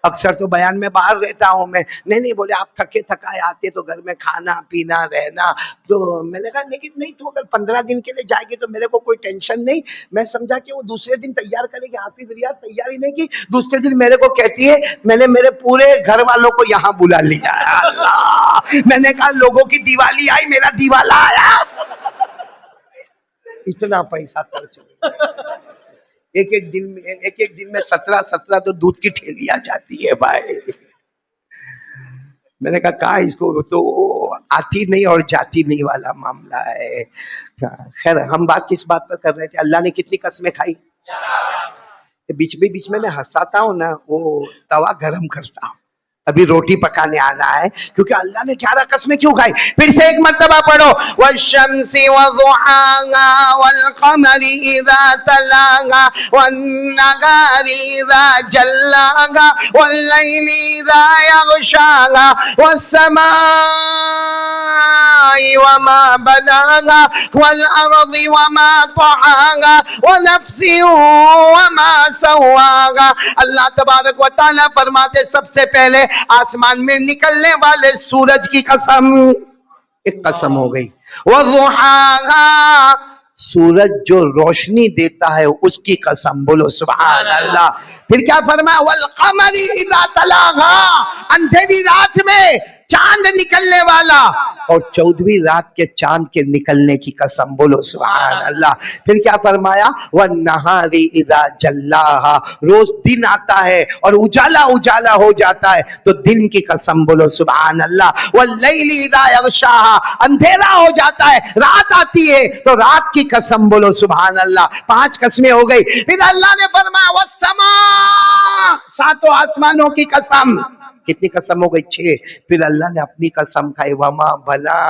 اکثر تو بیان میں باہر رہتا ہوں میں. نہیں بولے آپ تھکے تھکائے آتے تو گھر میں کھانا پینا رہنا. تو میں نے کہا لیکن نہیں تو اگر 15 دن کے لیے جائے گی تو میرے کو کوئی ٹینشن نہیں. میں سمجھا کہ وہ دوسرے دن تیار کرے گی. حافظ ریاض تیاری نہیں کی، دوسرے دن میرے کو کہتی ہے میں نے میرے پورے گھر والوں کو یہاں بلا لیا. اللہ، میں نے کہا لوگوں کی دیوالی آئی، میرا دیوالا آیا. اتنا پیسہ خرچ ہو گیا. ایک دن میں 17 تو دودھ کی ٹھیلی آ جاتی ہے بھائی. میں نے کہا اس کو تو آتی نہیں اور جاتی نہیں والا معاملہ ہے. خیر ہم بات کس بات پر کر رہے تھے؟ اللہ نے کتنی قسمیں کھائی. بیچ میں میں ہنساتا ہوں نا، وہ توا گرم کرتا ہوں. ابھی روٹی پکانے آنا ہے، کیونکہ اللہ نے 11 قسمیں کیوں کھائی. پھر سے ایک مرتبہ پڑھو، والشمس وضحاها والقمر اذا تلاها والنهار اذا جلاها والليل اذا يغشاها والسماء والسماء وما بناها والأرض وما طحاها ونفس وما سواها. اللہ تبارک و تعالیٰ فرماتے سب سے پہلے آسمان میں نکلنے والے سورج کی قسم. ایک قسم ہو گئی. وضحاها سورج جو روشنی دیتا ہے اس کی قسم. بولو سبحان اللہ. پھر کیا فرمایا؟ والقمر اذا تلاها اندھیری رات میں چاند نکلنے والا اور 14ویں رات کے چاند کے نکلنے کی قسم. بولو سبحان اللہ. پھر کیا فرمایا؟ والنہار اذا جلاها روز دن آتا ہے اور اجالا اجالا ہو جاتا ہے تو دن کی قسم. بولو سبحان اللہ. واللیل اذا یغشاها اندھیرا ہو جاتا ہے رات آتی ہے تو رات کی قسم. بولو سبحان اللہ. 5 قسمیں ہو گئی. پھر اللہ نے فرمایا والسماء 7 آسمانوں کی قسم. کتنی قسم ہو گئی؟ 6. پھر اللہ نے اپنی قسم کھائی وما بنا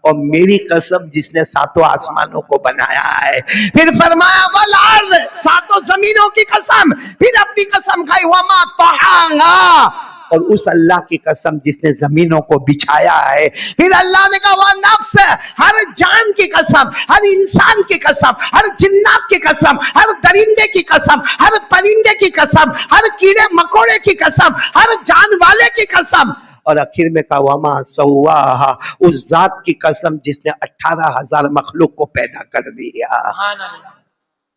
اور میری قسم جس نے 7 آسمانوں کو بنایا ہے. پھر فرمایا والارض 7 زمینوں کی قسم. پھر اپنی قسم کھائی وما طحاها اور اس اللہ کی قسم جس نے زمینوں کو بچھایا ہے. پھر اللہ نے کہا والنفس ہر جان کی قسم، ہر انسان کی قسم، ہر جنات کی قسم، ہر درندے کی قسم، ہر پرندے کی قسم، ہر کیڑے مکوڑے کی قسم، ہر جان والے کی قسم. اور آخر میں کہا وما سواها اس ذات کی قسم جس نے 18,000 مخلوق کو پیدا کر دیا.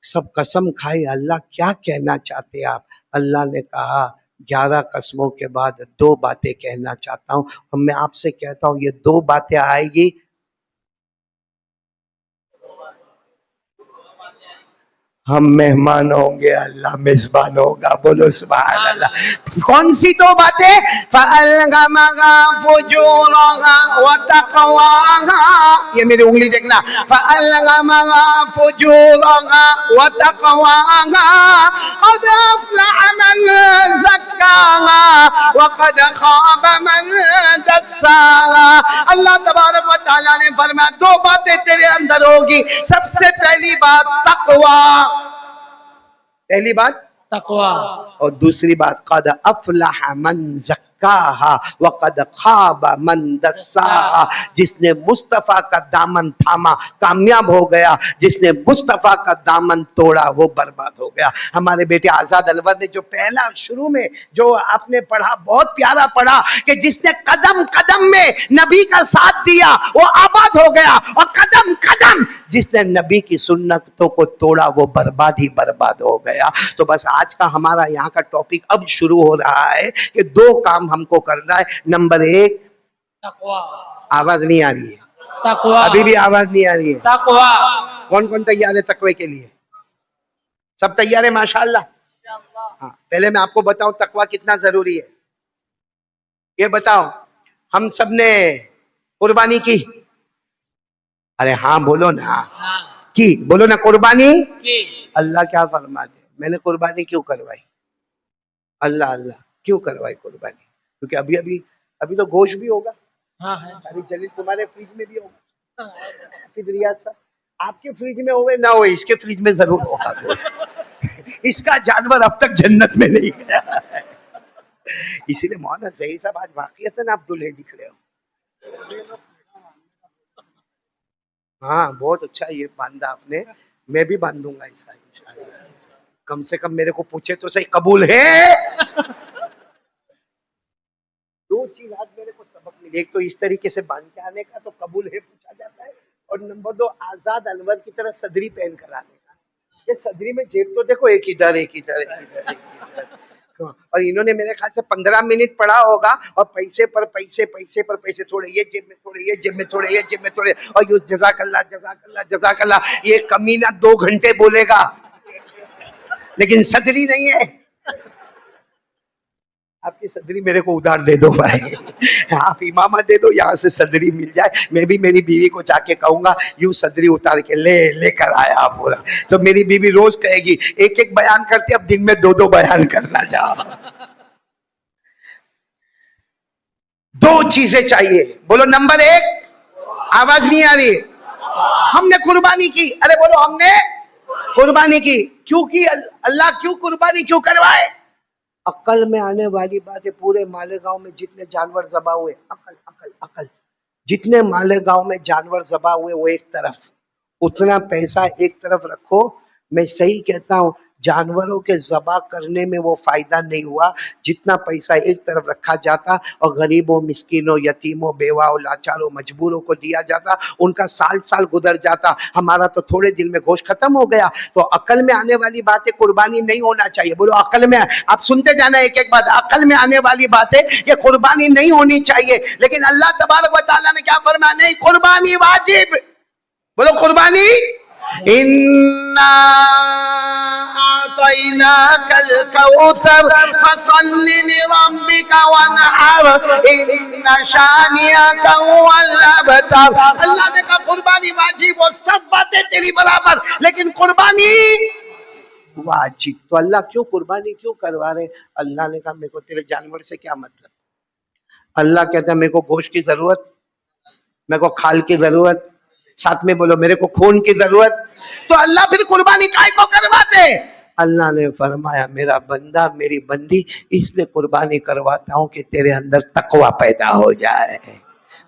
سب قسم کھائی. اللہ کیا کہنا چاہتے آپ؟ اللہ نے کہا 11 قسموں کے بعد 2 باتیں کہنا چاہتا ہوں اور میں آپ سے کہتا ہوں یہ 2 باتیں آئے گی. ہم مہمان ہوں گے، اللہ میزبان ہوگا. بولو سبحان اللہ. کون سی 2 باتیں؟ فَأَلْغَمَهَا فُجُورَهَا وَتَقْوَاهَا. یہ میری انگلی دیکھنا. فَأَلْغَمَهَا فُجُورَهَا وَتَقْوَاهَا قَدْ أَفْلَحَ مَنْ زَكَّاهَا وَقَدْ خَابَ مَنْ دَسَّاهَا. اللہ تبارک و تعالیٰ نے فرمایا 2 باتیں تیرے اندر ہوگی. سب سے پہلی بات تقوی. پہلی بات تقوی اور دوسری بات قد افلح من زکاها وقد خاب من دساها. جس نے مصطفیٰ کا دامن تھاما کامیاب ہو گیا، جس نے مصطفیٰ کا دامن توڑا وہ برباد ہو گیا. ہمارے بیٹے آزاد انور نے جو پہلا شروع میں جو آپ نے پڑھا بہت پیارا پڑھا کہ جس نے قدم قدم میں نبی کا ساتھ دیا وہ آباد ہو گیا، اور قدم قدم جس نے نبی کی سنتوں کو توڑا وہ برباد ہی برباد ہو گیا. تو بس آج کا ہمارا یہاں کا ٹاپک اب شروع ہو رہا ہے کہ 2 کام ہم کو کرنا ہے. نمبر 1 تقوی. آواز نہیں آ رہی ہے، تقوی ابھی بھی آواز نہیں آ رہی ہے. تقوی. کون کون تیار ہے تقوی کے لیے؟ سب تیار ہے ماشاءاللہ. ہاں پہلے میں آپ کو بتاؤں تقوی کتنا ضروری ہے. یہ بتاؤ ہم سب نے قربانی کی؟ ارے ہاں بولو نا. ہاں. کی بولو نا قربانی. کی. اللہ کیا فرماتے میں نے قربانی کیوں کروائی؟ اللہ کیوں کروائی قربانی؟ کیونکہ ابھی تو گوشت بھی ہوگا. ہاں ہے. ساری جلیل تمہارے فریج میں بھی ہوگا. پھر ریاض صاحب آپ کے فریج میں ہوئے نہ ہوئے اس کے فریج میں ضرور ہوگا. اس کا جانور اب تک جنت میں نہیں گیا. اسی لیے مولانا ظہیر صاحب آج واقعیتاً آپ دلہے دکھ رہے ہو. ہاں بہت اچھا یہ باندھا آپ نے. میں بھی باندھوں گا ایسا انشاءاللہ. کم سے کم میرے کو پوچھے تو صحیح قبول ہے. 2 چیز آج میرے کو سبق ملی. ایک تو اس طریقے سے باندھ کے آنے کا تو قبول ہے پوچھا جاتا ہے، اور نمبر 2 آزاد انور کی طرح صدری پہن کر آنے کا. یہ صدری میں جیب تو دیکھو ایک ادھر ایک ادھر ایک ادھر ایک ادھر. اور انہوں نے میرے خیال سے 15 منٹ پڑھا ہوگا اور پیسے پر پیسے تھوڑے یہ جیب میں تھوڑے یہ جیب میں تھوڑے یہ جیب میں تھوڑے. اور یہ جزاک اللہ یہ کمینہ 2 گھنٹے بولے گا لیکن صدری نہیں ہے. آپ کی صدری میرے کو ادھار دے دو بھائی. آپ امامہ دے دو یہاں سے صدری مل جائے. میں بھی میری بیوی کو جا کے کہوں گا یوں صدری اتار کے لے کر آیا پورا. تو میری بیوی روز کہے گی ایک بیان کرتے اب دن میں 2 بیان کرنا جاؤ. 2 چیزیں چاہیے. بولو نمبر 1 آواز نہیں آ رہی. ہم نے قربانی کی. ارے بولو ہم نے قربانی کی. کیوں کی؟ اللہ کیوں قربانی کیوں کروائے؟ عقل میں آنے والی بات ہے. پورے مالیگاؤں میں جتنے جانور ذبح ہوئے عقل. جتنے مالیگاؤں میں جانور ذبح ہوئے وہ ایک طرف، اتنا پیسہ ایک طرف رکھو. میں صحیح کہتا ہوں، جانوروں کے ذبح کرنے میں وہ فائدہ نہیں ہوا جتنا پیسہ ایک طرف رکھا جاتا اور غریبوں، مسکینوں، یتیموں، بیواؤں، لاچاروں، مجبوروں کو دیا جاتا. ان کا سال سال گزر جاتا، ہمارا تو تھوڑے دن میں گوشت ختم ہو گیا. تو عقل میں آنے والی بات ہے قربانی نہیں ہونا چاہیے. بولو عقل میں، آپ سنتے جانا ایک ایک بات. عقل میں آنے والی بات ہے کہ قربانی نہیں ہونی چاہیے، لیکن اللہ تبارک و تعالیٰ نے کیا فرمایا؟ نہیں، قربانی واجب. بولو قربانی. اِنَّا أَعْطَيْنَاكَ الْكَوْثَرَ فَصَلِّ لِرَبِّكَ وَانْحَرْ إِنَّ شَانِئَكَ هُوَ الْأَبْتَرُ. اللہ نے کہا قربانی واجب، وہ سب باتیں تیری برابر، لیکن قربانی واجب. تو اللہ کیوں قربانی کیوں کروا رہے؟ اللہ نے کہا میرے کو تیرے جانور سے کیا مطلب. اللہ کہتا ہے میرے کو گوشت کی ضرورت، میرے کو کھال کی ضرورت، ساتھ میں بولو میرے کو خون کی ضرورت. تو اللہ پھر قربانی کائے کو کرواتے؟ اللہ نے فرمایا میرا بندہ، میری بندی، اس لیے قربانی کرواتا ہوں کہ تیرے اندر تقوی پیدا ہو جائے.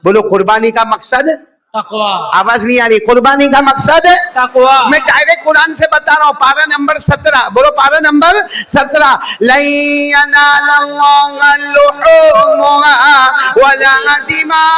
بولو قربانی کا مقصد، تقوی. آواز نہیں آ رہی، قربانی کا مقصد تقوی. میں ڈائریکٹ قرآن سے بتا رہا ہوں. پارہ نمبر 17، بولو پارہ نمبر 17. لَن يَنَالَ اللَّهَ لُحُومُهَا وَلَا دِمَاؤُهَا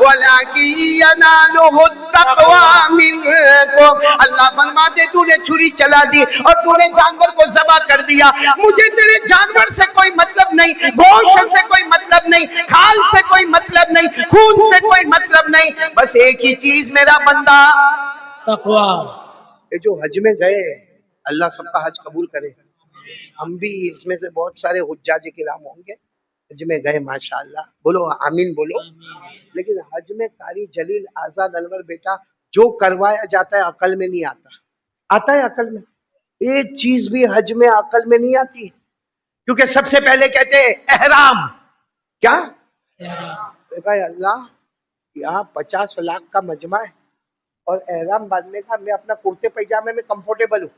وَلَكِن يَنَالُهُ التَّقْوَىٰ مِنكُمْ. اللہ فرماتے تو نے چھری چلا دی اور تو نے جانور کو ذبح کر دیا، مجھے تیرے جانور سے کوئی مطلب نہیں، گوشت سے کوئی مطلب نہیں، کھال سے کوئی مطلب نہیں، خون سے کوئی مطلب نہیں، بس ایک ہی چیز میرا بندہ. تقوی. یہ جو حج میں گئے، اللہ سب کا حج قبول کرے. ہم بھی اس میں سے بہت سارے حجاج کرام ہوں گے، حج میں گئے ماشاءاللہ، بولو آمین بولو. لیکن حج میں قاری جلیل آزاد انور بیٹا جو کروایا جاتا ہے عقل میں نہیں آتا. آتا ہے عقل میں؟ ایک چیز بھی حج میں عقل میں نہیں آتی، کیونکہ سب سے پہلے کہتے ہیں احرام. کیا بھائی اللہ یہاں 50 لاکھ کا مجمع ہے اور احرام باندھنے کا میں اپنا کرتے پیجامے میں کمفرٹیبل ہوں.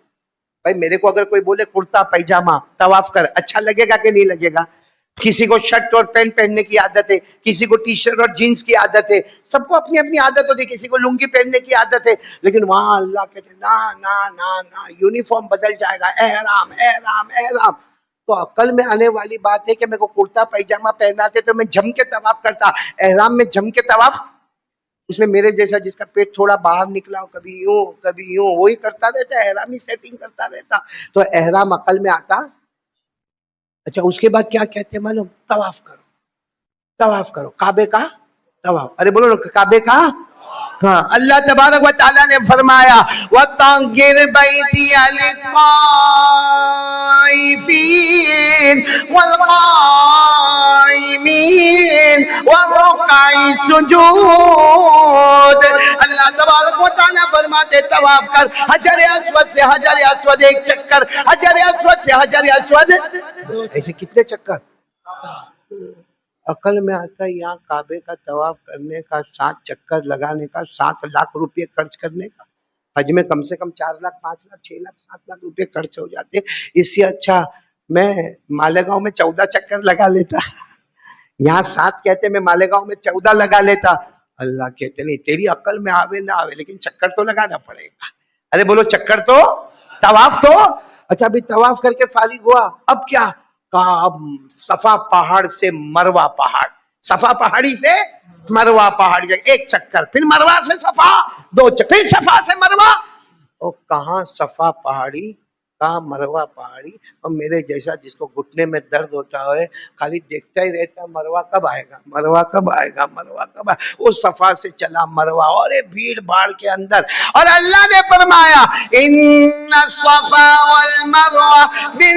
بھائی میرے کو اگر کوئی بولے کرتا پیجامہ طواف کر، اچھا لگے گا کہ نہیں لگے گا؟ کسی کو شرٹ اور پینٹ پہننے کی عادت ہے، کسی کو ٹی شرٹ اور جینس کی عادت ہے، سب کو اپنی اپنی عادت ہوتی ہے. کسی کو لنگی پہننے کی عادت ہے، لیکن وہاں اللہ کہتے ہیں نا نا نا نا، یونیفارم بدل جائے گا، احرام احرام احرام. تو عقل میں آنے والی بات ہے کہ میرے کو کرتا پیجامہ پہناتے تو میں جم کے طواف کرتا. احرام میں جم کے طواف، اس میں میرے جیسا جس کا پیٹ تھوڑا باہر نکلا ہو، کبھی یوں وہی کرتا رہتا، احرامی سیٹنگ کرتا رہتا. تو احرام عقل میں آتا. اچھا اس کے بعد کیا کہتے ہیں معلوم؟ طواف کرو، طواف کرو، کعبے کا طواف. ارے بولو کعبے کا. ہاں اللہ تبارک و تعالیٰ نے فرمایا وَطَهِّرْ بَيْتِيَ لِلطَّائِفِينَ وَالْقَائِمِينَ وَالرُّكَّعِ السُّجُودِ. اللہ تبارک و تعالیٰ فرماتے طواف کر، حجر اسود سے حجر اسود ایک چکر، حجر اسود سے حجر اسود. ایسے کتنے چکر؟ عقل میں آتا ہے یہاں کعبے کا طواف کرنے کا، 7 چکر لگانے کا، 7 لاکھ روپے خرچ کرنے کا. حج میں کم سے کم 4 لاکھ 5 لاکھ 6 لاکھ 7 لاکھ روپے خرچ ہو جاتے. اس سے اچھا میں مالیگاؤں میں 14 چکر لگا لیتا. یہاں 7 کہتے میں مالیگاؤں میں 14 لگا لیتا. اللہ کہتے نہیں تیری عقل میں آوے نہ آوے لیکن چکر تو لگانا پڑے گا. ارے بولو چکر تو، طواف تو. اچھا ابھی طواف کر کے فارغ ہوا، اب کیا؟ اب صفا پہاڑ سے مروہ پہاڑ، صفا پہاڑی سے مروہ پہاڑی ایک چکر، پھر مروہ سے صفا 2 چکر، پھر صفا سے مروہ. اور کہاں صفا پہاڑی کہاں مروہ پہاڑی. اور میرے جیسا جس کو گھٹنے میں درد ہوتا ہے خالی دیکھتا ہی رہتا مروہ کب آئے گا، مروہ کب آئے گا، مروہ کب آئے گا. وہ صفا سے چلا مروہ اور بھیڑ بھاڑ کے اندر. اور اللہ نے فرمایا ان الصفا والمروہ من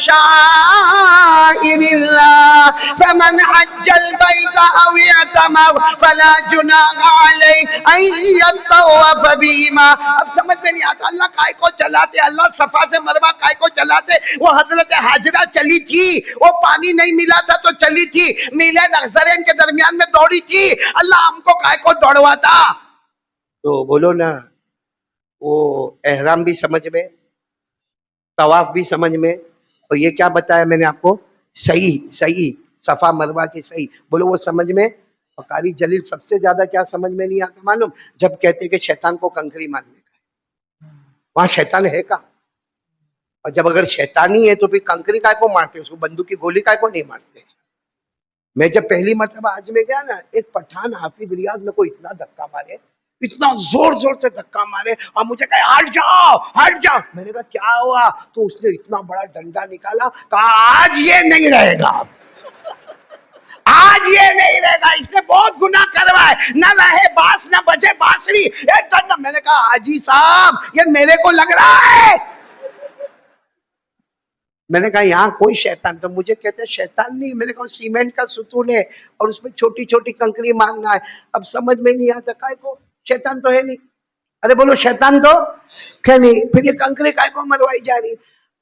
شعائر اللہ فمن حج البیت او اعتمر فلا جناح علیہ ان یطوف بہما. اب سمجھ میں نہیں آتا اللہ کائے کو چلاتے، اللہ صفا سے مروہ کائے کو چلاتے. وہ حضرت حاجرہ چلی تھی، وہ پانی نہیں ملا تھا تو چلی تھی، میلے نظرین کے درمیان میں دوڑی تھی. اللہ ہم کو کائے کو دوڑواتا؟ تو بولو نا، وہ احرام بھی سمجھ میں، طواف بھی سمجھ میں، اور یہ کیا بتایا میں نے آپ کو؟ صحیح صفا مروا کی صحیح. بولو وہ سمجھ میں. اور قاری جلیل سب سے زیادہ کیا سمجھ میں نہیں آتا معلوم؟ جب کہتے کہ شیطان کو کنکری مارنے کا، وہاں شیطان ہے کا؟ اور جب اگر شیطانی ہے تو پھر کنکری کائے کو مارتے، اس کو بندوق کی گولی کائے کو نہیں مارتے؟ میں جب پہلی مرتبہ حج میں گیا نا، ایک پٹھان حافظ ریاض میں کو اتنا دھکا مارے، اتنا زور زور سے دھکا مارے، اور مجھے کہا ہٹ جاؤ ہٹ جاؤ. میں نے کہا کیا ہوا؟ تو اس نے اتنا بڑا ڈنڈا نکالا، کہا آج یہ نہیں رہے گا، آج یہ نہیں رہے گا، اس نے بہت گناہ کروائے، نہ رہے باس نہ بجے بانسری. میں نے کہا حاجی صاحب یہ میرے کو لگ رہا ہے. میں نے کہا یہاں کوئی شیطان، تو مجھے کہتے شیطان نہیں. میں نے کہا سیمنٹ کا ستون ہے اور اس میں چھوٹی چھوٹی کنکری مارنا ہے. اب سمجھ میں نہیں آتا کائے کو شیطان تو ہے نہیں. ارے بولو شیطان تو ہے نہیں، پھر یہ کنکری کائے کو مروائی جا رہی.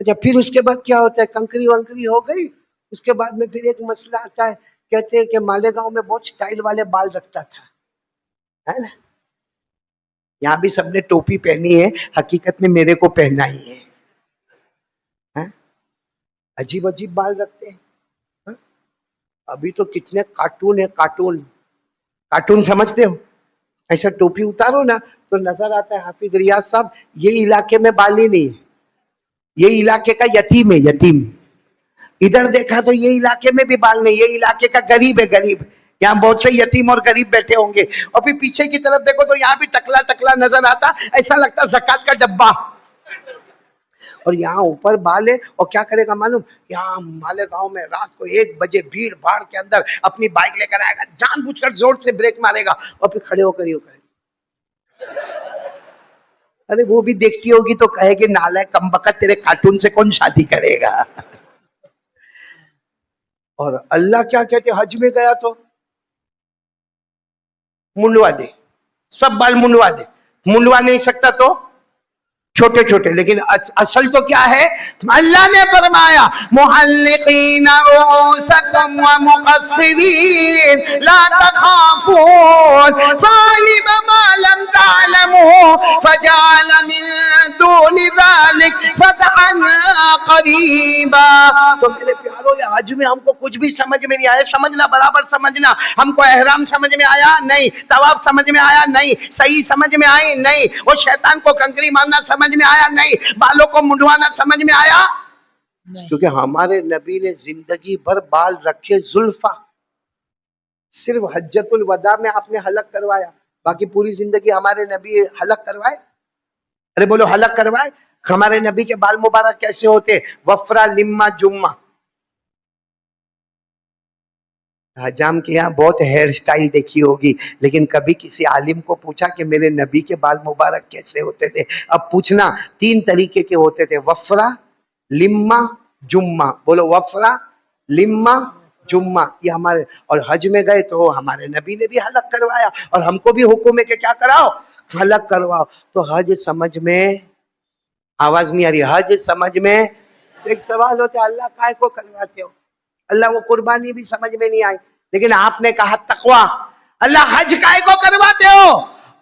اچھا پھر اس کے بعد کیا ہوتا ہے؟ کنکری ونکری ہو گئی، اس کے بعد میں پھر ایک مسئلہ آتا ہے. کہتے ہیں کہ مالیگاؤں میں بہت سٹائل والے بال رکھتا تھا، ہے نا؟ یہاں بھی سب نے ٹوپی پہنی ہے، حقیقت میں میرے کو پہنا ہی ہے. عجیب عجیب بال رکھتے ہیں. ابھی تو کتنے کارٹون ہے، کارٹون کارٹون سمجھتے ہو؟ ایسا ٹوپی اتارو نا تو نظر آتا ہے حافظ ریاض صاحب یہ علاقے میں بال ہی نہیں ہے، یہ علاقے کا یتیم ہے، یتیم. ادھر دیکھا تو یہ علاقے میں بھی بال نہیں، یہ علاقے کا غریب ہے، غریب. یہاں بہت سے یتیم اور غریب بیٹھے ہوں گے. اور پھر پیچھے کی طرف دیکھو تو یہاں بھی ٹکلا ٹکلا نظر آتا، ایسا لگتا زکات کا ڈبہ. اور یہاں اوپر بال ہے. اور کیا کرے گا معلوم؟ یہاں مالیگاؤں میں رات کو 1 بجے بھیڑ بھاڑ کے اندر اپنی بائک لے کر آئے گا، جان بوجھ کر زور سے بریک مارے گا اور پھر کھڑے ہو کر ہی کرے. ارے وہ بھی دیکھتی ہوگی تو کہے گی نالائق کمبخت تیرے کارٹون سے کون شادی کرے گا. اور اللہ کیا کہتے حج میں گیا تو منڈوا دے، سب بال منڈوا دے. منڈوا نہیں سکتا تو چھوٹے چھوٹے، لیکن اصل تو کیا ہے؟ اللہ نے فرمایا محلقین رؤوسکم ومقصرین لا تخافون فعلم ما لم تعلموا فجعل من دون ذلك فتحا قریبا. تو میرے پیارو یہ حج میں ہم کو کچھ بھی سمجھ میں نہیں آیا. سمجھنا برابر سمجھنا. ہم کو احرام سمجھ میں آیا نہیں، طواف سمجھ میں آیا نہیں، صحیح سمجھ میں آئی نہیں، وہ شیطان کو کنکری مارنا سمجھ میں آیا نہیں، بالوں کو منڈوانا سمجھ میں آیا نہیں. کیونکہ ہمارے نبی نے زندگی بھر بال رکھے زلفا، صرف حجت الوداع میں آپ نے حلق کروایا، باقی پوری زندگی ہمارے نبی حلق کروائے. ارے بولو حلق کروائے. ہمارے نبی کے بال مبارک کیسے ہوتے؟ وفرا لما جمہ. حجام کے یہاں بہت ہیئر سٹائل دیکھی ہوگی، لیکن کبھی کسی عالم کو پوچھا کہ میرے نبی کے بال مبارک کیسے ہوتے تھے؟ اب پوچھنا 3 طریقے کے ہوتے تھے، وفرا لما جمہ. بولو وفرا لما جمہ. یہ ہمارے. اور حج میں گئے تو ہمارے نبی نے بھی حلق کروایا، اور ہم کو بھی حکم ہے کہ کیا کراؤ؟ حلق کرواؤ. تو حج سمجھ میں آواز نہیں آ رہی؟ حج سمجھ میں. ایک سوال ہوتا ہے اللہ کائے کو کرواتے ہو؟ اللہ وہ قربانی بھی سمجھ میں نہیں آئی، لیکن آپ نے کہا تقوی. اللہ حج کائے کو کرواتے ہو؟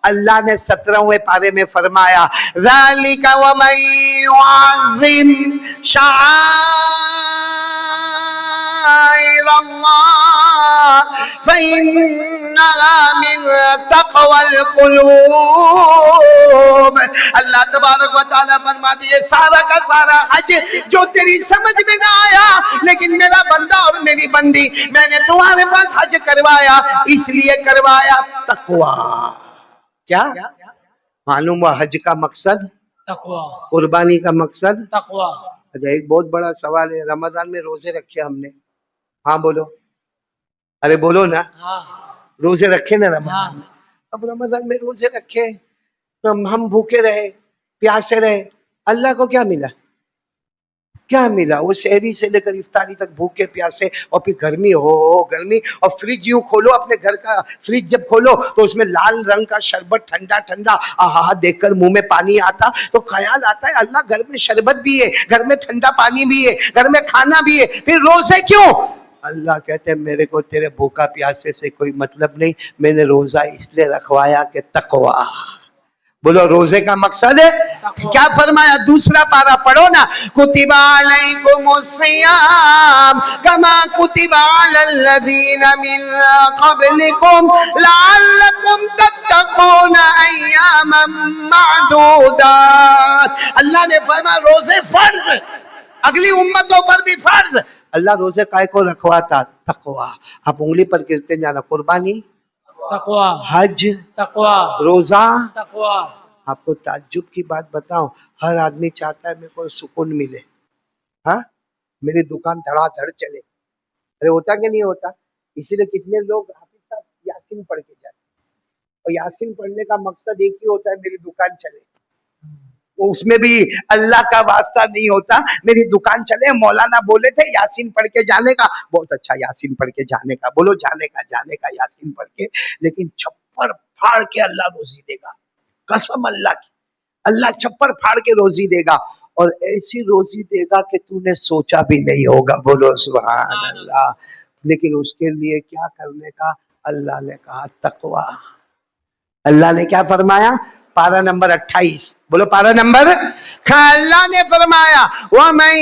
اللہ نے 17ویں پارے میں فرمایا ذالک ومن يعظم شعائر اللہ فإنها من تقوى القلوب. اللہ تبارک و تعالیٰ فرماتی ہے سارا کا سارا حج جو تیری سمجھ میں نہ آیا، لیکن میرا بندہ اور میری بندی میں نے تمہارے پاس حج کروایا، اس لیے کروایا تقوی. کیا معلوم ہوا حج کا مقصد؟ تقوی. قربانی کا مقصد تقوی. اچھا ایک بہت بڑا سوال ہے، رمضان میں روزے رکھے ہم نے؟ ہاں بولو. ارے بولو نا. ہاں. روزے رکھے نا رمضان میں؟ اب رمضان میں روزے رکھے تو ہم بھوکے رہے، پیاسے رہے، اللہ کو کیا ملا؟ کیا ملا؟ وہ سحری سے لے کر افطاری تک بھوکے پیاسے، اور پھر گرمی ہو گرمی، اور فریج یوں کھولو اپنے گھر کا فریج جب کھولو تو اس میں لال رنگ کا شربت ٹھنڈا ٹھنڈا، آہا دیکھ کر منہ میں پانی آتا تو خیال آتا ہے اللہ گھر میں شربت بھی ہے، گھر میں ٹھنڈا پانی بھی ہے، گھر میں کھانا بھی ہے، پھر روزے کیوں؟ اللہ کہتے ہیں میرے کو تیرے بھوکا پیاسے سے کوئی مطلب نہیں، میں نے روزہ اس لیے رکھوایا کہ تقوی. بولو روزے کا مقصد ہے کیا؟ فرمایا دوسرا پارا پڑھو نا، کتب علیکم الصیام کما کتب علی الذین من قبلکم لعلکم تتقون ایاما معدودات۔ اللہ نے فرمایا روزے فرض، اگلی امتوں پر بھی فرض۔ اللہ روزے کائے کو رکھواتا؟ تقوی۔ آپ انگلی پر گرتے جانا، قربانی، تقوی، حج، تقوی، روزہ۔ تقوی۔ آپ کو تعجب کی بات بتاؤں، ہر آدمی چاہتا ہے میرے کو سکون ملے، ہاں میری دکان دھڑا دھڑ چلے، ارے ہوتا کہ نہیں ہوتا؟ اسی لیے کتنے لوگ حافظ صاحب یاسین پڑھ کے جاتے ہیں، اور یاسین پڑھنے کا مقصد ایک ہی ہوتا ہے میری دکان چلے، وہ اس میں بھی اللہ کا واسطہ نہیں ہوتا، میری دکان چلے۔ مولانا بولے تھے یاسین پڑھ کے جانے کا، بہت اچھا یاسین پڑھ کے جانے کا، بولو جانے کا یاسین پڑھ کے، لیکن چھپر پھاڑ کے اللہ روزی دے گا، قسم اللہ کی، اللہ چھپر پھاڑ کے روزی دے گا، اور ایسی روزی دے گا کہ تو نے سوچا بھی نہیں ہوگا، بولو سبحان اللہ۔ لیکن اس کے لیے کیا کرنے کا؟ اللہ نے کہا تقوی۔ اللہ نے کیا فرمایا؟ پارہ نمبر 28، بولو پارہ نمبر، اللہ نے فرمایا وَمَن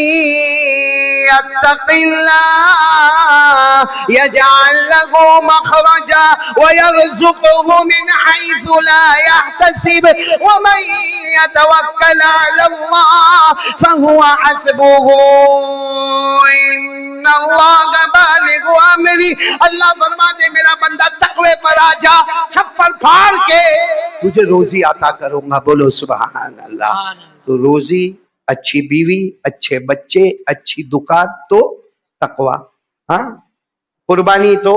يَتَّقِ اللَّهَ يَجْعَل لَّهُ مَخْرَجًا وَيَرْزُقْهُ مِنْ حَيْثُ لَا يَحْتَسِبُ وَمَن يَتَوَكَّلْ عَلَى اللَّهِ فَهُوَ حَسْبُهُ إِنَّ اللَّهَ بَالِغُ أَمْرِهِ۔ اللہ فرماتے میرا بندہ تقوی پر آ جا، چھپر پھاڑ کے تجھے روزی عطا کروں گا، بولو سبحان اللہ۔ تو روزی، اچھی بیوی، اچھے بچے، اچھی دکان تو تقوی، ہاں قربانی تو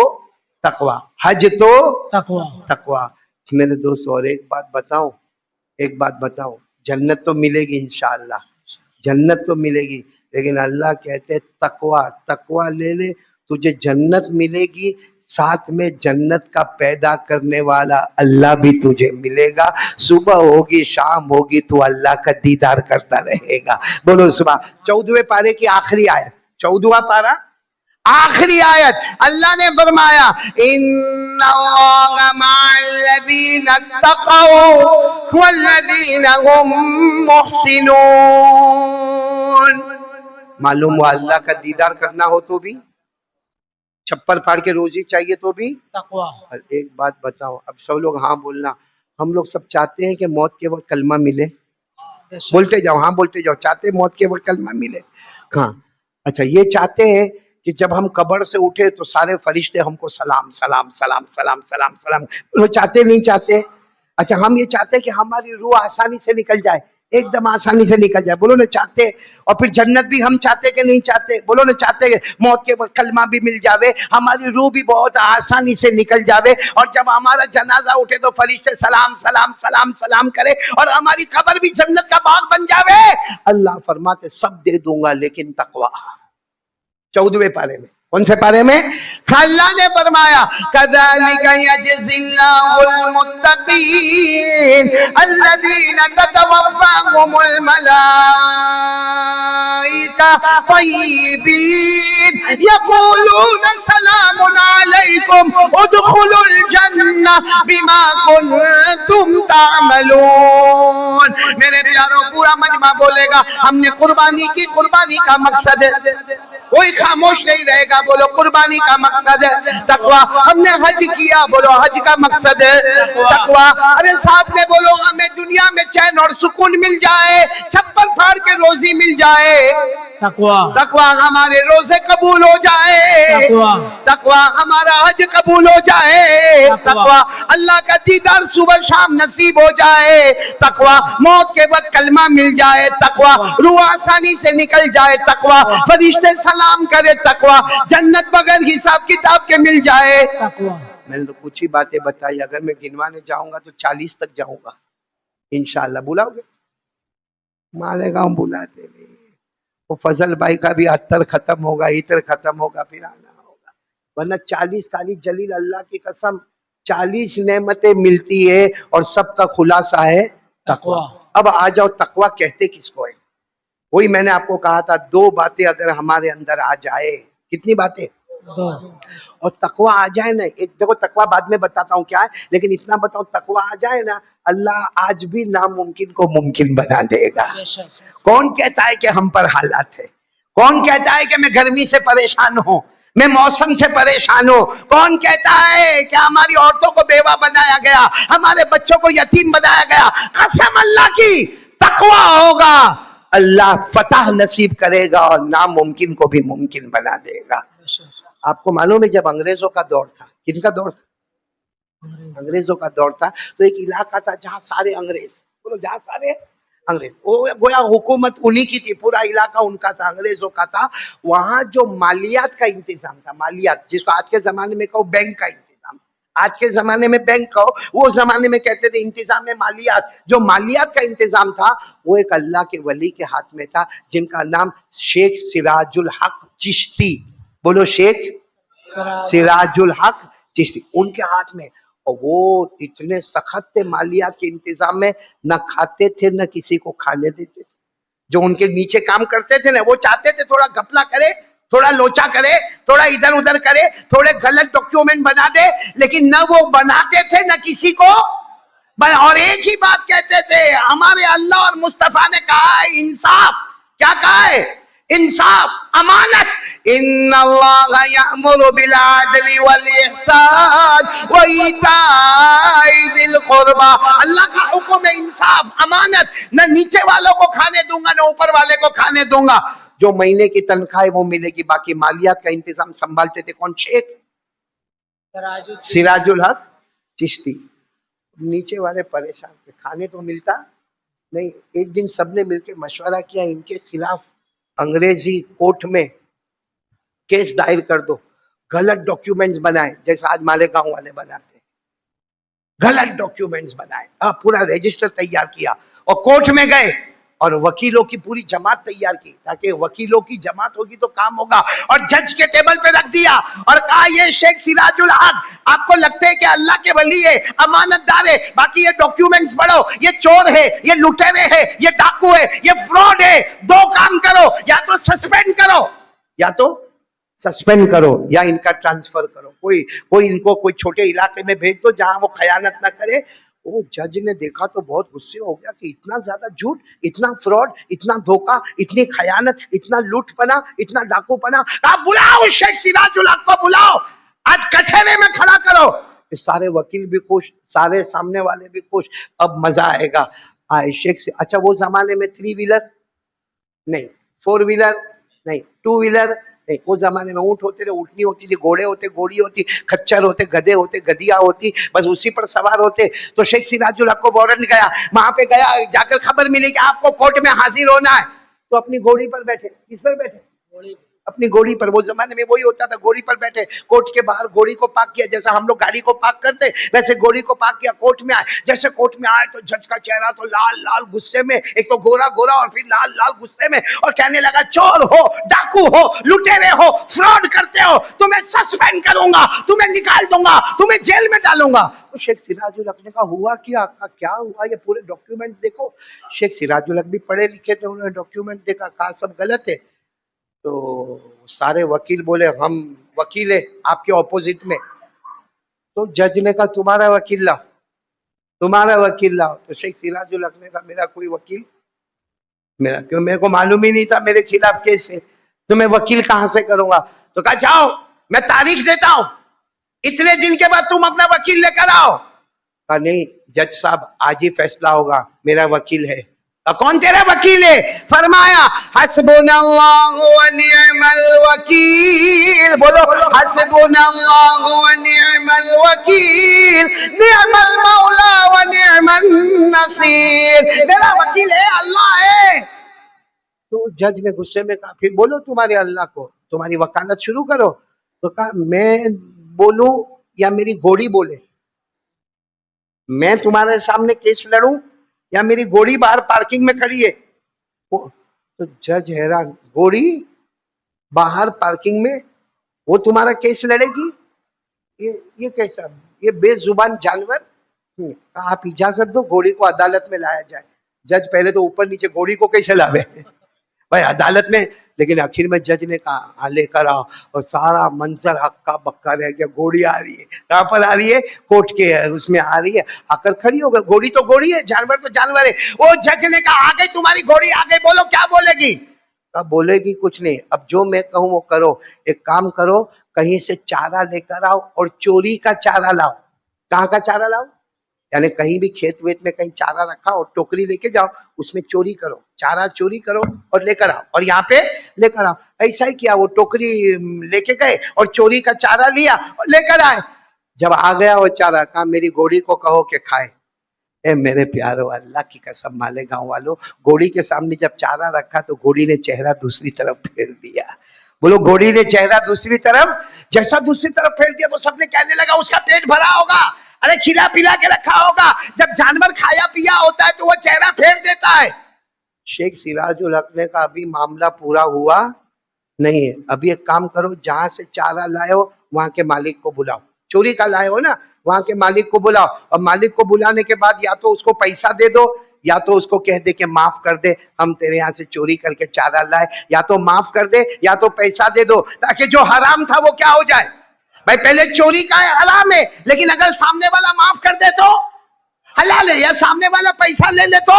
تقوی، حج تو تقوی۔ تقوی۔ میرے دوست اور ایک بات بتاؤں، جنت تو ملے گی انشاءاللہ، جنت تو ملے گی، لیکن اللہ کہتے ہیں تقوی لے لے، تجھے جنت ملے گی، ساتھ میں جنت کا پیدا کرنے والا اللہ بھی تجھے ملے گا، صبح ہوگی شام ہوگی تو اللہ کا دیدار کرتا رہے گا، بولو صبح۔ 14ویں پارے کی آخری آیت، 14واں پارہ آخری آیت، اللہ نے فرمایا ان اللہ مع الذین اتقوا والذین هم محسنون۔ معلوم ہوا اللہ کا دیدار کرنا ہو تو بھی، چھپر پھاڑ کے روزی چاہیے تو بھی تقوی۔ اور ایک بات بتاؤ، اب سب لوگ ہاں بولنا، ہم لوگ سب چاہتے ہیں کہ موت کے وقت کلمہ ملے، بولتے جاؤ، ہاں بولتے جاؤ، چاہتے ہیں موت کے وقت کلمہ ملے، ہاں اچھا یہ چاہتے ہیں کہ جب ہم قبر سے اٹھے تو سارے فرشتے ہم کو سلام سلام سلام سلام سلام سلام، وہ چاہتے نہیں چاہتے؟ اچھا ہم یہ چاہتے ہیں کہ ہماری روح آسانی سے نکل جائے، ایک دم آسانی سے نکل جائے، بولو نا چاہتے؟ اور پھر جنت بھی ہم چاہتے کہ نہیں چاہتے؟ بولو نا چاہتے؟ موت کے وقت کلمہ بھی مل جاوے، ہماری روح بھی بہت آسانی سے نکل جاوے، اور جب ہمارا جنازہ اٹھے تو فرشتے سلام سلام سلام سلام کرے، اور ہماری قبر بھی جنت کا باغ بن جاوے۔ اللہ فرماتے سب دے دوں گا لیکن تقوی۔ 14ویں پارے میں، کون سے پارے میں؟ اللہ نے فرمایا كَذَلِكَ يَجْزِي اللَّهُ الْمُتَّقِينَ الَّذِينَ تَتَوَفَّاهُمُ الْمَلَائِكَةُ طَيِّبِينَ يَقُولُونَ سَلَامٌ عَلَيْكُمْ ادْخُلُوا الْجَنَّةَ بِمَا كُنتُمْ تَعْمَلُونَ۔ میرے پیاروں پورا مجمع بولے گا ہم نے قربانی کی، قربانی کا مقصد ہے، کوئی خاموش نہیں رہے گا، بولو قربانی کا مقصد ہے تقوی۔ ہم نے حج کیا، بولو حج کا مقصد ہے تقوی۔ ارے ساتھ میں بولو ہمیں دنیا میں چین اور سکون مل جائے، چھپر پھاڑ کے روزی مل جائے تقوی۔ تقوی، ہمارے روزے قبول ہو جائے تقوی۔ تقوی، ہمارا حج قبول ہو جائے تقوی، اللہ کا دیدار صبح شام نصیب ہو جائے تقوی، موت کے وقت کلمہ مل جائے تقوی، روح آسانی سے نکل جائے تقوی، فرشتے سلام کرے تقوی، جنت بغیر حساب کتاب کے مل جائے تقوی۔ میں نے تو کچھ ہی باتیں بتائی، اگر میں گنوانے جاؤں گا تو 40 تک جاؤں گا انشاءاللہ۔ بلاؤ گے؟ مالیگاؤں بلاتے نہیں، وہ فضل بھائی کا بھی عطر ختم ہوگا، عطر ختم ہوگا، پھر آنا ہوگا، ورنہ 40 خالی جلیل اللہ کی قسم 40 نعمتیں ملتی ہے اور سب کا خلاصہ ہے تقوی۔ اب آ جاؤ تقوی کہتے کس کو ہے؟ وہی میں نے آپ کو کہا تھا، 2 باتیں اگر ہمارے اندر آ جائے، کتنی باتیں؟ 2۔ اور تقوی آ جائے نا، ایک دیکھو تقوی بعد میں بتاتا ہوں کیا ہے، لیکن اتنا بتاؤ تقوی آ جائے نا، اللہ آج بھی ناممکن کو ممکن بنا دے گا. بے شک. کون کہتا ہے کہ ہم پر حالات ہے؟ کون کہتا ہے کہ میں گرمی سے پریشان ہوں، میں موسم سے پریشان ہوں؟ کون کہتا ہے کہ ہماری عورتوں کو بیوہ بنایا گیا، ہمارے بچوں کو یتیم بنایا گیا؟ قسم اللہ کی، تقویٰ ہوگا اللہ فتح نصیب کرے گا اور ناممکن کو بھی ممکن بنا دے گا. بے شک. آپ کو معلوم ہے جب انگریزوں کا دور تھا، کن کا دور تھا؟ انگریزوں کا دور تھا. تو ایک علاقہ تھا جہاں سارے انگریز، بولو جہاں سارے انگریز، وہ گویا حکومت انہی کی تھی، پورا علاقہ ان کا تھا، انگریزوں کا تھا. وہاں جو مالیات کا انتظام تھا، مالیات جس کو آج کے زمانے میں کہو بینک کا انتظام، آج کے زمانے میں بینک کہو، وہ زمانے میں کہتے تھے انتظام مالیات. جو مالیات کا انتظام تھا وہ ایک اللہ کے ولی کے ہاتھ میں تھا جن کا نام شیخ سراج الحق چشتی، بولو شیخ سراج الحق چشتی، ان کے ہاتھ میں. اور وہ اتنے سخت تھے مالیات کے انتظام میں، نہ کھاتے تھے نہ کسی کو کھانے دیتے تھے. جو ان کے نیچے کام کرتے تھے نا، وہ چاہتے تھے تھوڑا گھپلا کرے، تھوڑا لوچا کرے، تھوڑا ادھر ادھر کرے، تھوڑے غلط ڈاکیومنٹ بنا دے، لیکن نہ وہ بناتے تھے نہ کسی کو اور ایک ہی بات کہتے تھے، ہمارے اللہ اور مصطفیٰ نے کہا ہے انصاف. کیا کہا ہے؟ انصاف، امانت. ان اللہ یأمر بالعدل والاحسان وایتاء ذی القربى. اللہ کا حکم ہے انصاف، امانت. نہ نیچے والوں کو کھانے دوں گا نہ اوپر والے کو کھانے دوں گا. جو مہینے کی تنخواہ ہے وہ ملے گی، باقی مالیات کا انتظام سنبھالتے تھے کون؟ شیخ سراج الحق چشتی. نیچے والے پریشان تھے، کھانے تو ملتا نہیں. ایک دن سب نے مل کے مشورہ کیا، ان کے خلاف انگریزی کورٹ میں کیس دائر کر دو. غلط ڈاکیومنٹس بنائے جیسا آج مالیگاؤں والے بناتے ہیں، غلط ڈاکیومنٹس بنائے، پورا رجسٹر تیار کیا اور کورٹ میں گئے اور وکیلوں کی پوری جماعت تیار کی تاکہ وکیلوں کی جماعت ہوگی تو کام ہوگا. اور جج کے ٹیبل پہ رکھ دیا اور کہا یہ شیخ سراج الحق آپ کو لگتے ہے کہ اللہ کے ولی ہے، امانت دار ہے، باقی یہ ڈاکیومنٹس پڑھو، یہ چور ہے، یہ لٹیرے ہے، یہ ڈاکو ہے، یہ فراڈ ہے. دو کام کرو، یا تو سسپینڈ کرو، یا تو سسپینڈ کرو یا ان کا ٹرانسفر کرو. کوئی ان کو کوئی چھوٹے علاقے میں بھیج دو جہاں وہ خیانت نہ کرے. وہ جج نے دیکھا تو بہت غصے ہو گیا کہ اتنا زیادہ جھوٹ، اتنا فراڈ، اتنا دھوکہ، اتنی خیانت، اتنا لوٹ پنا، اتنا ڈاکو پنا. آپ بلاؤ شیخ سراج الحق کو، بلاؤ، آج کٹہرے میں کھڑا کرو. سارے وکیل بھی خوش، سارے سامنے والے بھی خوش. اب مزہ آئے گا. آئے شیخ سے. اچھا وہ زمانے میں 3 ویلر نہیں، 4 ویلر نہیں، 2 ویلر نہیں. وہ زمانے میں اونٹ ہوتے تھے، اونٹنی ہوتی تھی، گھوڑے ہوتے، گھوڑی ہوتی، کچر ہوتے، گدھے ہوتے، گدھیا ہوتی، بس اسی پر سوار ہوتے. تو شیخ سراج الحق کو وارنٹ گیا، وہاں پہ گیا، جا کر خبر ملی کہ آپ کو کورٹ میں حاضر ہونا ہے. تو اپنی گھوڑی پر بیٹھے. کس پر بیٹھے؟ اپنی گھوڑی پر. وہ زمانے میں وہی ہوتا تھا، گھوڑی پر بیٹھے. کورٹ کے باہر گھوڑی کو پارک کیا، جیسا ہم لوگ گاڑی کو پارک کرتے ویسے گھوڑی کو پارک کیا. کورٹ میں آئے. جیسے کورٹ میں آئے تو جج کا چہرہ تو لال لال غصے میں، ایک تو گورا گورا اور پھر لال لال غصے میں، اور کہنے لگا چور ہو، ڈاکو ہو، لٹیرے ہو، فراڈ کرتے ہو، تمہیں سسپینڈ کروں گا، تمہیں نکال دوں گا، تمہیں جیل میں ڈالوں گا. تو شیخ سراج الحق نے کہا ہوا کیا ہوا؟ یہ پورے ڈاکیومنٹ دیکھو. شیخ سراج الحق بھی پڑھے لکھے تھے، انہوں نے ڈاکیومنٹ دیکھا، کہا سب غلط ہے. تو سارے وکیل بولے ہم وکیل ہیں آپ کے اپوزٹ میں. تو جج نے کہا تمہارا وکیل لاؤ، تمہارا وکیل لاؤ. تو شیخ سراج الحق نے کہا میرا کوئی وکیل، میرے کو معلوم ہی نہیں تھا میرے خلاف کیس ہے، تو میں وکیل کہاں سے کروں گا. تو کہا جاؤ میں تاریخ دیتا ہوں، اتنے دن کے بعد تم اپنا وکیل لے کر آؤ. کہا نہیں جج صاحب آج ہی فیصلہ ہوگا، میرا وکیل ہے. کون تیرا وکیل ہے؟ فرمایا حسبنا اللہ ونعم الوکیل. بولو حسبنا اللہ ونعم الوکیل، نعم المولا ونعم النصیر. میرا وکیل ہے، اللہ ہے. تو جج نے غصے میں کہا پھر بولو تمہارے اللہ کو، تمہاری وکالت شروع کرو. تو کہا میں بولوں یا میری گھوڑی بولے؟ میں تمہارے سامنے کیس لڑوں یا میری گھوڑی باہر پارکنگ میں کھڑی ہے؟ تو جج حیران، گھوڑی باہر پارکنگ میں، وہ تمہارا کیس لڑے گی؟ یہ کیسا، یہ بے زبان جانور. آپ اجازت دو گھوڑی کو عدالت میں لایا جائے. جج پہلے تو اوپر نیچے، گھوڑی کو کیسے لاوے بھائی عدالت میں؟ لیکن آخر میں جج نے کہا ہاں لے کر آؤ، اور سارا منظر ہکا بکا رہ گیا. گھوڑی آ رہی ہے، کہاں پر آ رہی ہے؟ کورٹ کے اس میں آ رہی ہے، آ کر کھڑی ہو گئی. گھوڑی تو گھوڑی ہے، جانور تو جانور ہے. وہ جج نے کہا آ گئی تمہاری گھوڑی، آ گئی، بولو کیا بولے گی؟ کہا بولے گی کچھ نہیں، اب جو میں کہوں وہ کرو. ایک کام کرو، کہیں سے چارہ لے کر آؤ اور چوری کا چارہ لاؤ. کہاں کا چارہ لاؤ؟ یعنی کہیں بھی کھیت ویت میں کہیں چارہ رکھا اور ٹوکری لے کے جاؤ، اس میں چوری کرو، چارہ چوری کرو اور لے کر آؤ، اور یہاں پہ لے کر آؤ. ایسا ہی کیا، وہ ٹوکری لے کے گئے اور چوری کا چارہ لیا اور لے کر آئے. جب آ گیا وہ چارہ، کہا میری گھوڑی کو کہو کہ کھائے. اے میرے پیارو، اللہ کی قسم مالے گاؤں والوں، گھوڑی کے سامنے جب چارہ رکھا تو گھوڑی نے چہرہ دوسری طرف پھیر دیا. بولو گھوڑی نے چہرہ دوسری طرف، جیسا دوسری طرف پھیر دیا تو سب نے کہنے لگا اس کا پیٹ بھرا ہوگا، ارے کھلا پلا کے رکھا ہوگا، جب جانور کھایا پیا ہوتا ہے تو وہ چہرہ پھیر دیتا ہے. شیخ سراج الحق نے کہا ابھی معاملہ پورا ہوا نہیں ہے، ابھی ایک کام کرو، جہاں سے چارہ لائے ہو وہاں کے مالک کو بلاؤ. چوری کا لائے ہو نا، وہاں کے مالک کو بلاؤ، اور مالک کو بلانے کے بعد یا تو اس کو پیسہ دے دو یا تو اس کو کہہ دے کہ معاف کر دے، ہم تیرے یہاں سے چوری کر کے چارہ لائے. یا تو معاف کر دے یا تو پیسہ دے دو، تاکہ جو حرام تھا وہ کیا ہو جائے. بھائی پہلے چوری کا ہے، حرام ہے، لیکن اگر سامنے والا معاف کر دے تو حلال ہے، یا سامنے والا پیسہ لے لے تو.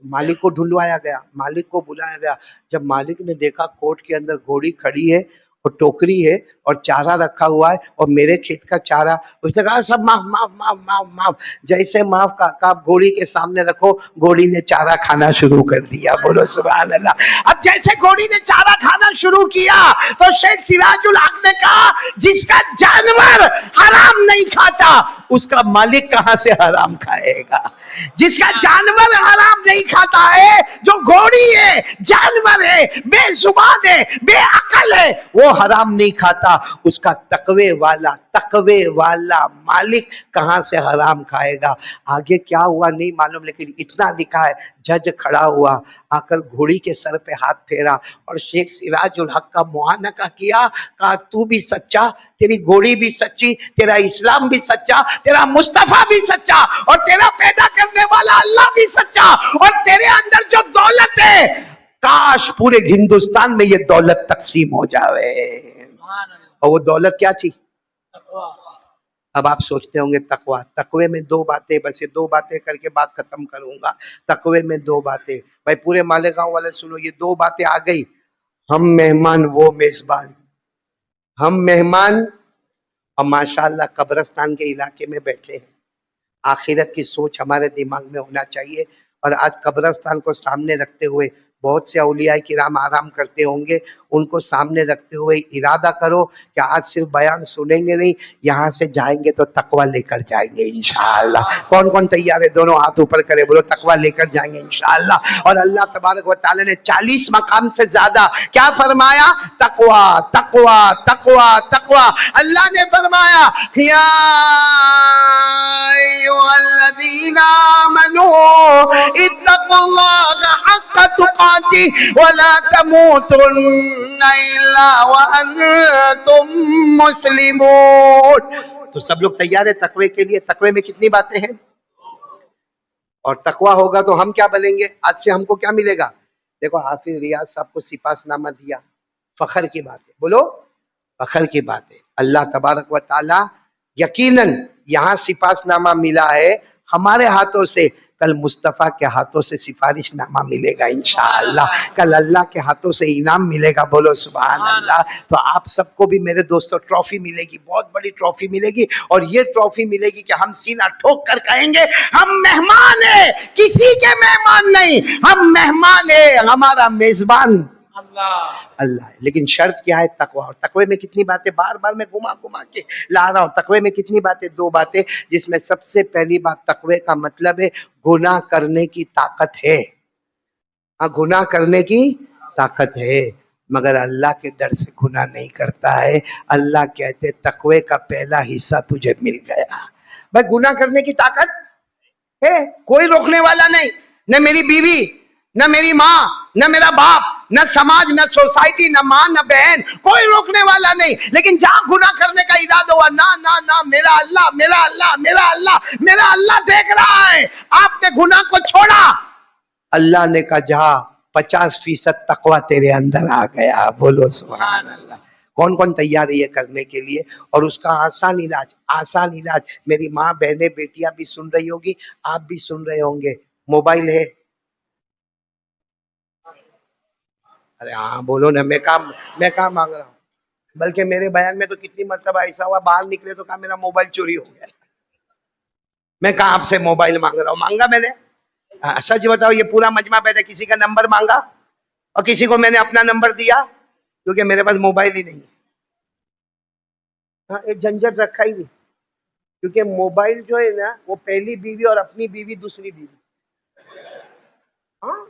مالک کو ڈھلوایا گیا، مالک کو بلایا گیا. جب مالک نے دیکھا کورٹ کے اندر گھوڑی کھڑی ہے اور ٹوکری ہے اور چارہ رکھا ہوا ہے اور میرے کھیت کا چارہ، اس نے کہا سب معاف معاف معاف معاف معاف. جیسے معاف کا گھوڑی کے سامنے رکھو، گھوڑی نے چارہ کھانا شروع کر دیا. بولو سبحان اللہ. اب جیسے گھوڑی نے چارہ کھانا شروع کیا تو شیخ سراج الحق نے کہا جس کا جانور حرام نہیں کھاتا اس کا مالک کہاں سے حرام کھائے گا؟ جس کا جانور حرام نہیں کھاتا ہے، جو گھوڑی ہے، جانور ہے، بے زبان ہے، بے عقل ہے، وہ حرام نہیں کھاتا، اس کا تقوی والا مالک کہاں سے حرام کھائے گا؟ آگے کیا ہوا نہیں معلوم، لیکن اتنا لکھا ہے جج کھڑا ہوا، آ کر گھوڑی کے سر پہ ہاتھ پھیرا اور شیخ سراج الحق کا معانقہ کیا. کہا تو بھی سچا، تیری گھوڑی بھی سچی، تیرا اسلام بھی سچا، تیرا مصطفیٰ بھی سچا، اور تیرا پیدا کرنے والا اللہ بھی سچا، اور تیرے اندر جو دولت ہے کاش پورے ہندوستان میں یہ دولت تقسیم ہو جاوے. اور وہ دولت کیا تھی؟ اب آپ سوچتے ہوں گے تقوی میں دو باتیں، بس یہ دو باتیں کر کے بات ختم کروں گا. تقوی میں دو باتیں، بھائی پورے مالیگاؤں والے سنو، یہ دو باتیں آ گئی، ہم مہمان وہ میزبان. ہم مہمان، اور ماشاءاللہ قبرستان کے علاقے میں بیٹھے ہیں. آخرت کی سوچ ہمارے دماغ میں ہونا چاہیے. اور آج قبرستان کو سامنے رکھتے ہوئے بہت سے اولیاء کرام آرام کرتے ہوں گے، ان کو سامنے رکھتے ہوئے ارادہ کرو کہ آج صرف بیان سنیں گے نہیں، یہاں سے جائیں گے تو تقوی لے کر جائیں گے انشاءاللہ. کون کون تیار ہے؟ دونوں ہاتھ اوپر کرے، بولو تقوی لے کر جائیں گے انشاءاللہ. اور اللہ تبارک و تعالی نے 40 مقام سے زیادہ کیا فرمایا؟ تقوی تقوی تقوی تقوی. اللہ نے فرمایا یا ایھا الذین آمنوا اتقوا اللہ حق تقاته ولا تموتن الا وانتم مسلمون. تو سب لوگ تیار ہیں تقوی کے لیے؟ تقوی میں کتنی باتیں ہیں؟ اور تقوی ہوگا تو ہم کیا بنیں گے؟ آج سے ہم کو کیا ملے گا؟ دیکھو حافظ ریاض صاحب کو سپاس نامہ دیا، فخر کی بات ہے، بولو فخر کی بات ہے. اللہ تبارک و تعالی یقیناً یہاں سپاس نامہ ملا ہے ہمارے ہاتھوں سے، کل مصطفیٰ کے ہاتھوں سے سفارش نامہ ملے گا انشاءاللہ، کل اللہ کے ہاتھوں سے انعام ملے گا. بولو سبحان اللہ. تو آپ سب کو بھی میرے دوستو ٹرافی ملے گی، بہت بڑی ٹرافی ملے گی، اور یہ ٹرافی ملے گی کہ ہم سینہ ٹھوک کر کہیں گے ہم مہمان ہیں، کسی کے مہمان نہیں، ہم مہمان ہیں، ہمارا میزبان اللہ ہے. لیکن شرط کیا ہے؟ تقوی. اور تقوی میں کتنی باتیں؟ بار بار میں گھما کے لا رہا ہوں. تقوی میں کتنی باتیں؟ دو باتیں، جس میں سب سے پہلی بات تقوی کا مطلب ہے گناہ کرنے کی طاقت ہے. ہاں گناہ کرنے کی طاقت ہے، مگر اللہ کے ڈر سے گناہ نہیں کرتا ہے. اللہ کہتے تقوی کا پہلا حصہ تجھے مل گیا. بھائی گناہ کرنے کی طاقت ہے، کوئی روکنے والا نہیں، نہ میری بیوی، نہ میری ماں، نہ میرا باپ، نہ سماج، نہ سوسائٹی، نہ ماں، نہ بہن، کوئی روکنے والا نہیں. لیکن جہاں گناہ کرنے کا ارادہ ہوا، نہ نہ نہ، میرا اللہ میرا اللہ میرا اللہ میرا اللہ دیکھ رہا ہے. آپ نے گناہ کو چھوڑا، اللہ نے کہا جا 50% تقوی تیرے اندر آ گیا. بولو سبحان اللہ. کون کون تیار ہے یہ کرنے کے لیے؟ اور اس کا آسان علاج میری ماں بہنیں بیٹیاں بھی سن رہی ہوگی, آپ بھی سن رہے ہوں گے. موبائل ہے؟ ارے ہاں بولو نا. میں کہاں مانگ رہا ہوں. بلکہ میرے بیان میں تو کتنی مرتبہ ایسا ہوا, باہر نکلے تو کہا میرا موبائل چوری ہو گیا. میں کہاں آپ سے موبائل مانگ رہا ہوں؟ مانگا میں نے؟ سچ بتاؤ, یہ پورا مجمع بیٹھا, کسی کا نمبر مانگا اور کسی کو میں نے اپنا نمبر دیا؟ کیونکہ میرے پاس موبائل ہی نہیں ہے. ہاں, ایک جھنجٹ رکھا ہی نہیں. کیونکہ موبائل جو ہے نا, وہ پہلی بیوی اور اپنی بیوی دوسری بیوی. ہاں,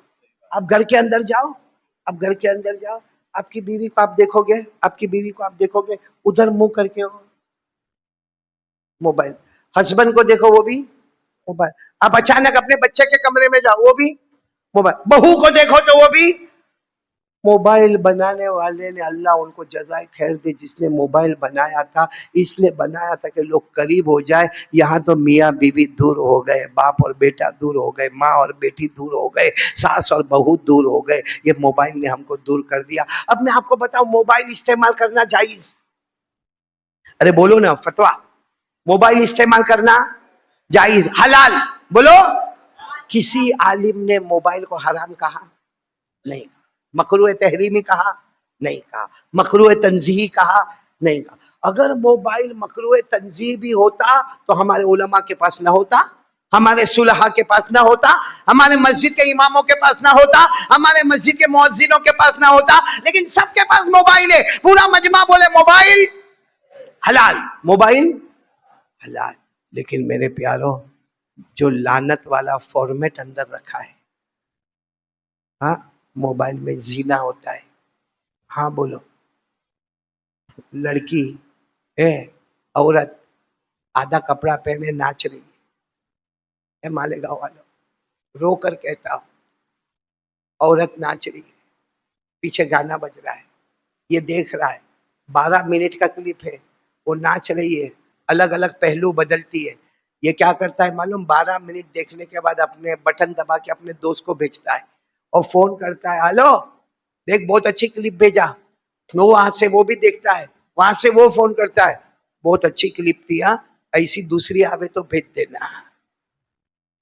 آپ گھر کے اندر جاؤ, آپ کی بیوی کو آپ دیکھو گے, ادھر منہ کر کے ہو موبائل. ہسبینڈ کو دیکھو, وہ بھی موبائل. آپ اچانک اپنے بچے کے کمرے میں جاؤ, وہ بھی موبائل. بہو کو دیکھو تو وہ بھی موبائل. بنانے والے نے, اللہ ان کو جزائے خیر دے, جس نے موبائل بنایا تھا اس لیے بنایا تھا کہ لوگ قریب ہو جائے. یہاں تو میاں بیوی دور ہو گئے, باپ اور بیٹا دور ہو گئے, ماں اور بیٹی دور ہو گئے, ساس اور بہو دور ہو گئے. یہ موبائل نے ہم کو دور کر دیا. اب میں آپ کو بتاؤں, موبائل استعمال کرنا جائز؟ ارے بولو نا, فتویٰ. موبائل استعمال کرنا جائز, حلال؟ بولو. کسی عالم نے موبائل کو حرام کہا نہیں کہا. مکروہ تحریمی کہا نہیں کہا. مکروہ تنزیہی کہا نہیں کہا. اگر موبائل مکروہ تنزیہی بھی ہوتا تو ہمارے علماء کے پاس نہ ہوتا, ہمارے صلحاء کے پاس نہ ہوتا, ہمارے مسجد کے اماموں کے پاس نہ ہوتا, ہمارے مسجد کے مؤذنوں کے پاس نہ ہوتا. لیکن سب کے پاس موبائل ہے. پورا مجمع بولے موبائل حلال, موبائل حلال. لیکن میرے پیارو, جو لعنت والا فارمیٹ اندر رکھا ہے, ہاں, موبائل میں زینا ہوتا ہے. ہاں بولو. لڑکی عورت آدھا کپڑا پہنے ناچ رہی ہے. مالیگاؤں والوں, رو کر کہتا ہوں, عورت ناچ رہی ہے, پیچھے گانا بج رہا ہے, یہ دیکھ رہا ہے. 12 منٹ کا کلپ ہے, وہ ناچ رہی ہے, الگ الگ پہلو بدلتی ہے. یہ کیا کرتا ہے معلوم؟ 12 منٹ دیکھنے کے بعد اپنے بٹن دبا کے اپنے دوست کو بھیجتا ہے اور فون کرتا ہے, ہلو دیکھ بہت اچھی کلپ بھیجا. وہاں سے وہ بھی دیکھتا ہے, وہاں سے وہ فون کرتا ہے, بہت اچھی کلپ تھی, ایسی دوسری آوے تو بھیج دینا.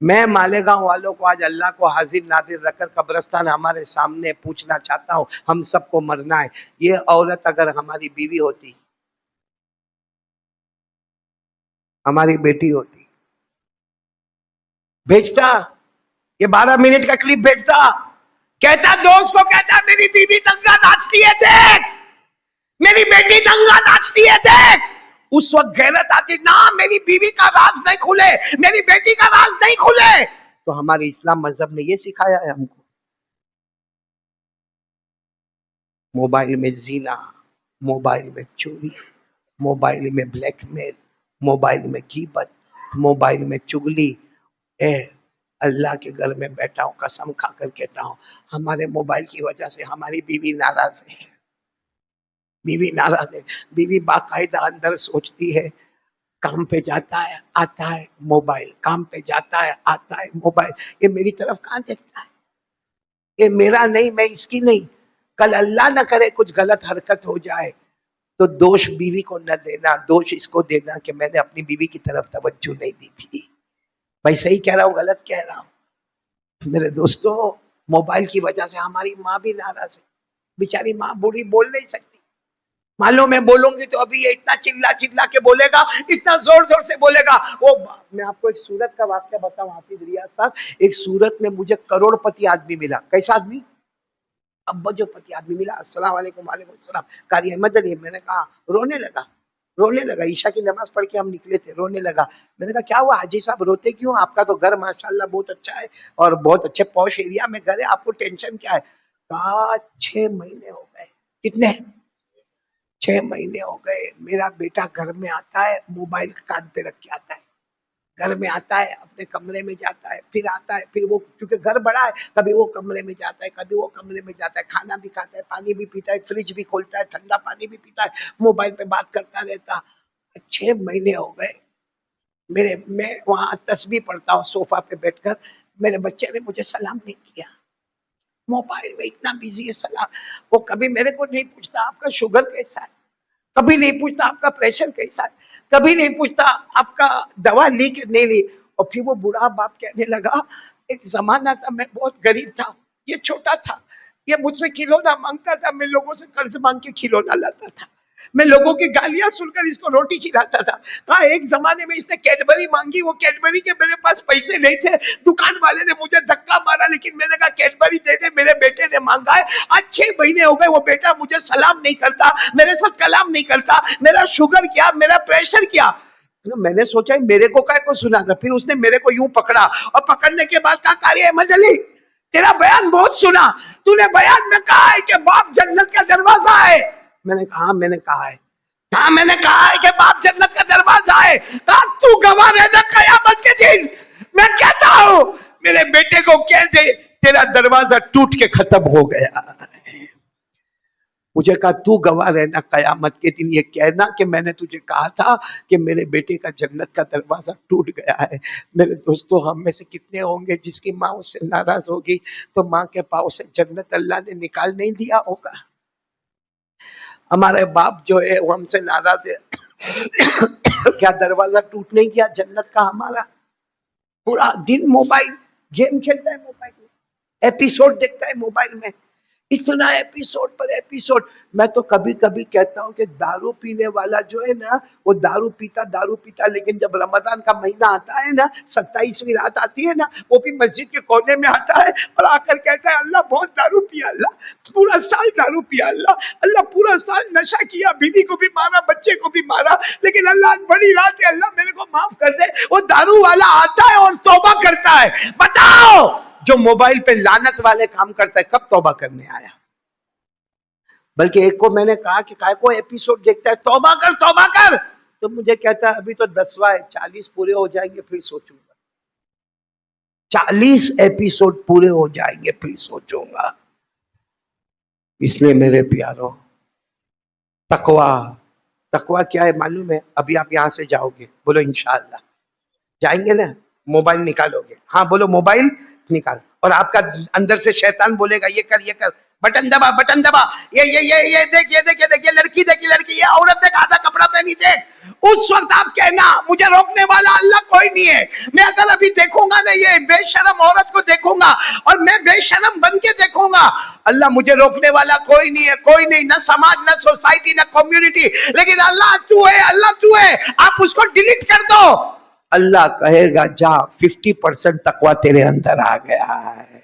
میں مالیگاؤں والوں کو آج اللہ کو حاضر ناظر رکھ کر قبرستان ہمارے سامنے پوچھنا چاہتا ہوں, ہم سب کو مرنا ہے. یہ عورت اگر ہماری بیوی ہوتی, ہماری بیٹی ہوتی, بھیجتا یہ 12 منٹ کا کلپ بھیجتا, کہتا دوست کو, کہتا میری بیوی دنگا ناچتی ہے دیکھ, میری بیٹی دنگا ناچتی ہے دیکھ. اس وقت غیرت آتی, نہ میری بیوی کا راز نہیں کھلے, میری بیٹی کا راز نہیں کھلے. تو ہمارے اسلام مذہب نے یہ سکھایا ہے ہم کو. موبائل میں زنا, موبائل میں چوری, موبائل میں بلیک میل, موبائل میں غیبت, موبائل میں چگلی. اللہ کے گھر میں بیٹھا ہوں, قسم کھا کر کہتا ہوں, ہمارے موبائل کی وجہ سے ہماری بیوی ناراض ہے. بیوی ناراض ہے. بیوی باقاعدہ اندر سوچتی ہے, کام پہ جاتا ہے آتا ہے موبائل, کام پہ جاتا ہے آتا ہے موبائل. یہ میری طرف کہاں دیکھتا ہے؟ یہ میرا نہیں, میں اس کی نہیں. کل اللہ نہ کرے کچھ غلط حرکت ہو جائے تو دوش بیوی کو نہ دینا, دوش اس کو دینا کہ میں نے اپنی بیوی کی طرف توجہ نہیں دی تھی. بھائی صحیح کہہ رہا ہوں غلط کہہ رہا ہوں؟ میرے دوستو, موبائل کی وجہ سے ہماری ماں بھی ناراض ہے. بیچاری ماں بوڑھی بول نہیں سکتی. معلوم میں بولوں گی تو ابھی یہ اتنا چلا چلا کے بولے گا, اتنا زور زور سے بولے گا. وہ میں آپ کو ایک سورت کا واقعہ بتاؤں حافظ ریاض صاحب. ایک سورت میں مجھے کروڑ پتی آدمی ملا. کیسا آدمی؟ ابا جو پتی آدمی ملا. السلام علیکم. وعلیکم السلام. قاری احمد علی. میں نے کہا, رونے لگا. عشاء کی نماز پڑھ کے ہم نکلے تھے, رونے لگا. میں نے کہا کیا ہوا حاجی صاحب روتے کیوں؟ آپ کا تو گھر ماشاءاللہ بہت اچھا ہے اور بہت اچھے پوش ایریا میں گھر ہے, آپ کو ٹینشن کیا ہے؟ کہا 6 مہینے ہو گئے. کتنے؟ 6 مہینے ہو گئے. میرا بیٹا گھر میں آتا ہے, موبائل کان پہ رکھ کے آتا ہے. گھر میں آتا ہے, اپنے کمرے میں جاتا ہے, پھر آتا ہے, پھر وہ کیونکہ گھر بڑا ہے, کبھی وہ کمرے میں جاتا ہے, کبھی وہ کمرے میں جاتا ہے, کھانا بھی کھاتا ہے, پانی بھی پیتا ہے, فریج بھی کھولتا ہے, ٹھنڈا پانی بھی پیتا ہے, موبائل پہ بات کرتا رہتا. 6 مہینے ہو گئے. میں وہاں تسبیح پڑھتا ہوں صوفہ پہ بیٹھ کر. میرے بچے نے مجھے سلام نہیں کیا. موبائل میں اتنا بزی ہے سلام. وہ کبھی میرے کو نہیں پوچھتا آپ کا شوگر کیسا ہے, کبھی نہیں پوچھتا آپ کا پریشر کیسا ہے, کبھی نہیں پوچھتا آپ کا دوا لی کہ نہیں لی. اور پھر وہ بوڑھا باپ کہنے لگا ایک زمانہ تھا میں بہت غریب تھا, یہ چھوٹا تھا, یہ مجھ سے کھلونا مانگتا تھا, میں لوگوں سے قرض مانگ کے کھلونا لاتا تھا, میں لوگوں کی گالیاں سن کر اس کو روٹی کھلاتا تھا. کہا ایک زمانے میں اس نے کیڈبری مانگی, وہ کیڈبری کے میرے پاس پیسے نہیں تھے, دکان والے نے مجھے دھکا مارا, لیکن میں نے کہا کیڈبری دے دے, میرے بیٹے نے مانگا ہے. آج 6 مہینے ہو گئے وہ بیٹا مجھے سلام نہیں کرتا, میرے ساتھ کلام نہیں کرتا, میرا شوگر کیا, میرا پریشر کیا. میں نے سوچا میرے کو کیا کو سنا تھا. پھر اس نے میرے کو یوں پکڑا, اور پکڑنے کے بعد کہا قاری احمد علی تیرا بیان بہت سنا, تو نے بیان میں کہا ہے کہ باپ جنت کا دروازہ ہے. میں نے کہا میں نے کہا ہے, کہا میں نے کہا ہے کہ باپ جنت کا دروازہ ہے. کہا تو گواہ رہنا قیامت کے دن. میں کہتا ہوں میرے بیٹے کو کہہ دے تیرا دروازہ ٹوٹ کے ختم ہو گیا. مجھے کہا تو گواہ رہنا قیامت کے دن, یہ کہنا کہ میں نے تجھے کہا تھا کہ میرے بیٹے کا جنت کا دروازہ ٹوٹ گیا ہے. میرے دوستو ہم میں سے کتنے ہوں گے جس کی ماں اس سے ناراض ہوگی تو ماں کے پاؤں سے جنت اللہ نے نکال نہیں لیا ہوگا. ہمارے باپ جو ہے وہ ہم سے ناراض ہے, کیا دروازہ ٹوٹ نہیں گیا جنت کا ہمارا؟ پورا دن موبائل گیم کھیلتا ہے, موبائل میں ایپیسوڈ دیکھتا ہے, موبائل میں اتنا ایپیسوڈ پر ایپیسوڈ. میں تو کبھی کبھی کہتا ہوں کہ دارو پینے والا جو ہے نا وہ دارو پیتا, لیکن جب رمضان کا مہینہ آتا ہے نا, 27ویں رات آتی ہے نا, وہ بھی مسجد کے کونے میں آتا ہے اور آ کر کہتا ہے اللہ بہت دارو پیا, اللہ پورا سال دارو پیا, اللہ پورا سال نشہ کیا, بیوی کو بھی مارا, بچے کو بھی مارا, لیکن اللہ بڑی رات ہے, اللہ میرے کو معاف کر دے. وہ دارو والا آتا ہے اور توبہ کرتا ہے. بتاؤ جو موبائل پہ لعنت والے کام کرتا ہے کب توبہ کرنے آیا؟ بلکہ ایک کو میں نے کہا کہ کائے کو ایپیسوڈ دیکھتا ہے, توبہ کر. تو مجھے کہتا ہے ابھی تو 10واں ہے, 40 پورے ہو جائیں گے پھر سوچوں گا. 40 ایپیسوڈ پورے ہو جائیں گے پھر سوچوں گا. اس لیے میرے پیاروں تقوی کیا ہے معلوم ہے؟ ابھی آپ یہاں سے جاؤ گے, بولو انشاءاللہ جائیں گے نا, موبائل نکالو گے, ہاں بولو موبائل نکال, اور آپ کا اندر سے شیطان بولے گا یہ کر, بٹن دبا, یہ دیکھ, یہ لڑکی دیکھ, یہ عورت دیکھ, آدھا کپڑا پہنی دیکھ. اس وقت آپ کہنا مجھے روکنے والا اللہ کوئی نہیں ہے. میں اگر ابھی دیکھوں گا نا یہ بے شرم عورت کو دیکھوں گا اور میں بے شرم بن کے دیکھوں گا, اللہ مجھے روکنے والا کوئی نہیں, نہ سماج, نہ سوسائٹی, نہ کمیونٹی, لیکن اللہ تو ہے, آپ اس کو ڈیلیٹ کر دو. اللہ کہے گا جا 50% تقوی تیرے اندر آ گیا ہے.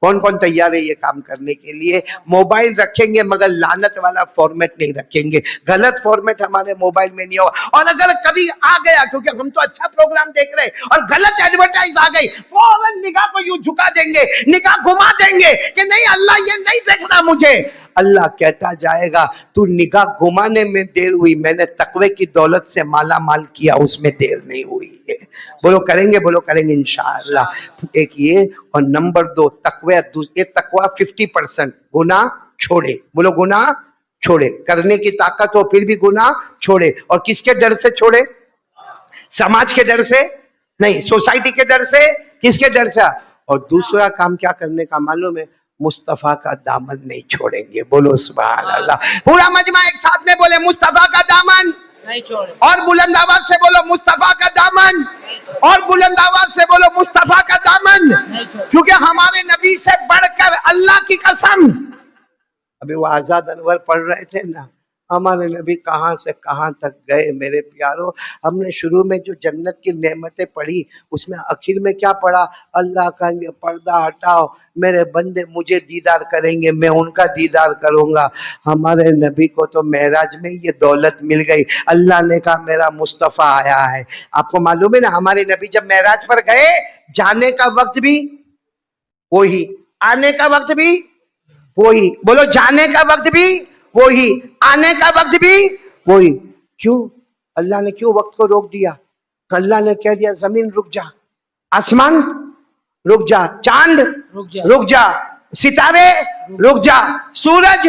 کون کون تیار ہے یہ کام کرنے کے لیے؟ موبائل رکھیں گے مگر لعنت والا فارمیٹ نہیں رکھیں گے, غلط فارمیٹ ہمارے موبائل میں نہیں ہوگا. اور اگر کبھی آ گیا, کیونکہ ہم تو اچھا پروگرام دیکھ رہے اور غلط ایڈورٹائز آ گئی, فوراً نگاہ کو یوں جھکا دیں گے, نگاہ گھما دیں گے کہ نہیں اللہ یہ نہیں دیکھنا مجھے. اللہ کہتا جائے گا تو نگاہ گھمانے میں دیر ہوئی, میں نے تقوی کی دولت سے مالا مال کیا, اس میں دیر نہیں ہوئی ہے. بولو کریں گے انشاءاللہ. ایک یہ, اور نمبر 2 تقوی 50% گناہ چھوڑے. بولو گناہ چھوڑے, کرنے کی طاقت ہو پھر بھی گناہ چھوڑے. اور کس کے ڈر سے چھوڑے؟ سماج کے ڈر سے نہیں, سوسائٹی کے ڈر سے, کس کے ڈر سے؟ اور دوسرا کام کیا کرنے کا معلوم ہے؟ مصطفیٰ کا دامن نہیں چھوڑیں گے. بولو سبحان اللہ. پورا مجمع ایک ساتھ میں بولے مصطفیٰ کا دامن نہیں چھوڑیں. اور بلند آواز سے بولو مصطفیٰ کا دامن, اور بلند آواز سے بولو مصطفیٰ کا دامن. کیونکہ ہمارے نبی سے بڑھ کر اللہ کی قسم. ابھی وہ آزاد انور پڑھ رہے تھے نا, ہمارے نبی کہاں سے کہاں تک گئے میرے پیاروں. ہم نے شروع میں جو جنت کی نعمتیں پڑھی اس میں آخر میں کیا پڑھا؟ اللہ کہیں گے پردہ ہٹاؤ, میرے بندے مجھے دیدار کریں گے, میں ان کا دیدار کروں گا. ہمارے نبی کو تو معراج میں یہ دولت مل گئی. اللہ نے کہا میرا مصطفیٰ آیا ہے. آپ کو معلوم ہے نا ہمارے نبی جب معراج پر گئے, جانے کا وقت بھی وہی, آنے کا وقت بھی وہی. بولو جانے کا وقت بھی وہی, آنے کا وقت بھی وہی. کیوں اللہ نے کیوں وقت کو روک دیا؟ اللہ نے کہہ دیا زمین رک جا, آسمان رک جا, چاند رک جا, ستارے رک جا, سورج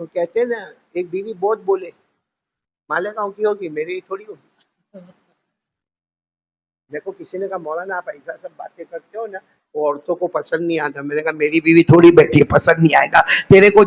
تو کہتے ہیں نا ایک بیوی بہت بولے مالکاؤں کی ہوگی میری تھوڑی ہوگی. دیکھو کسی نے کہا مولانا آپ ایسا سب باتیں کرتے ہو نا وہ عورتوں کو پسند نہیں آتا. میں نے کہا میری بیوی تھوڑی بیٹھی ہے پسند نہیں آئے گا تیرے کو.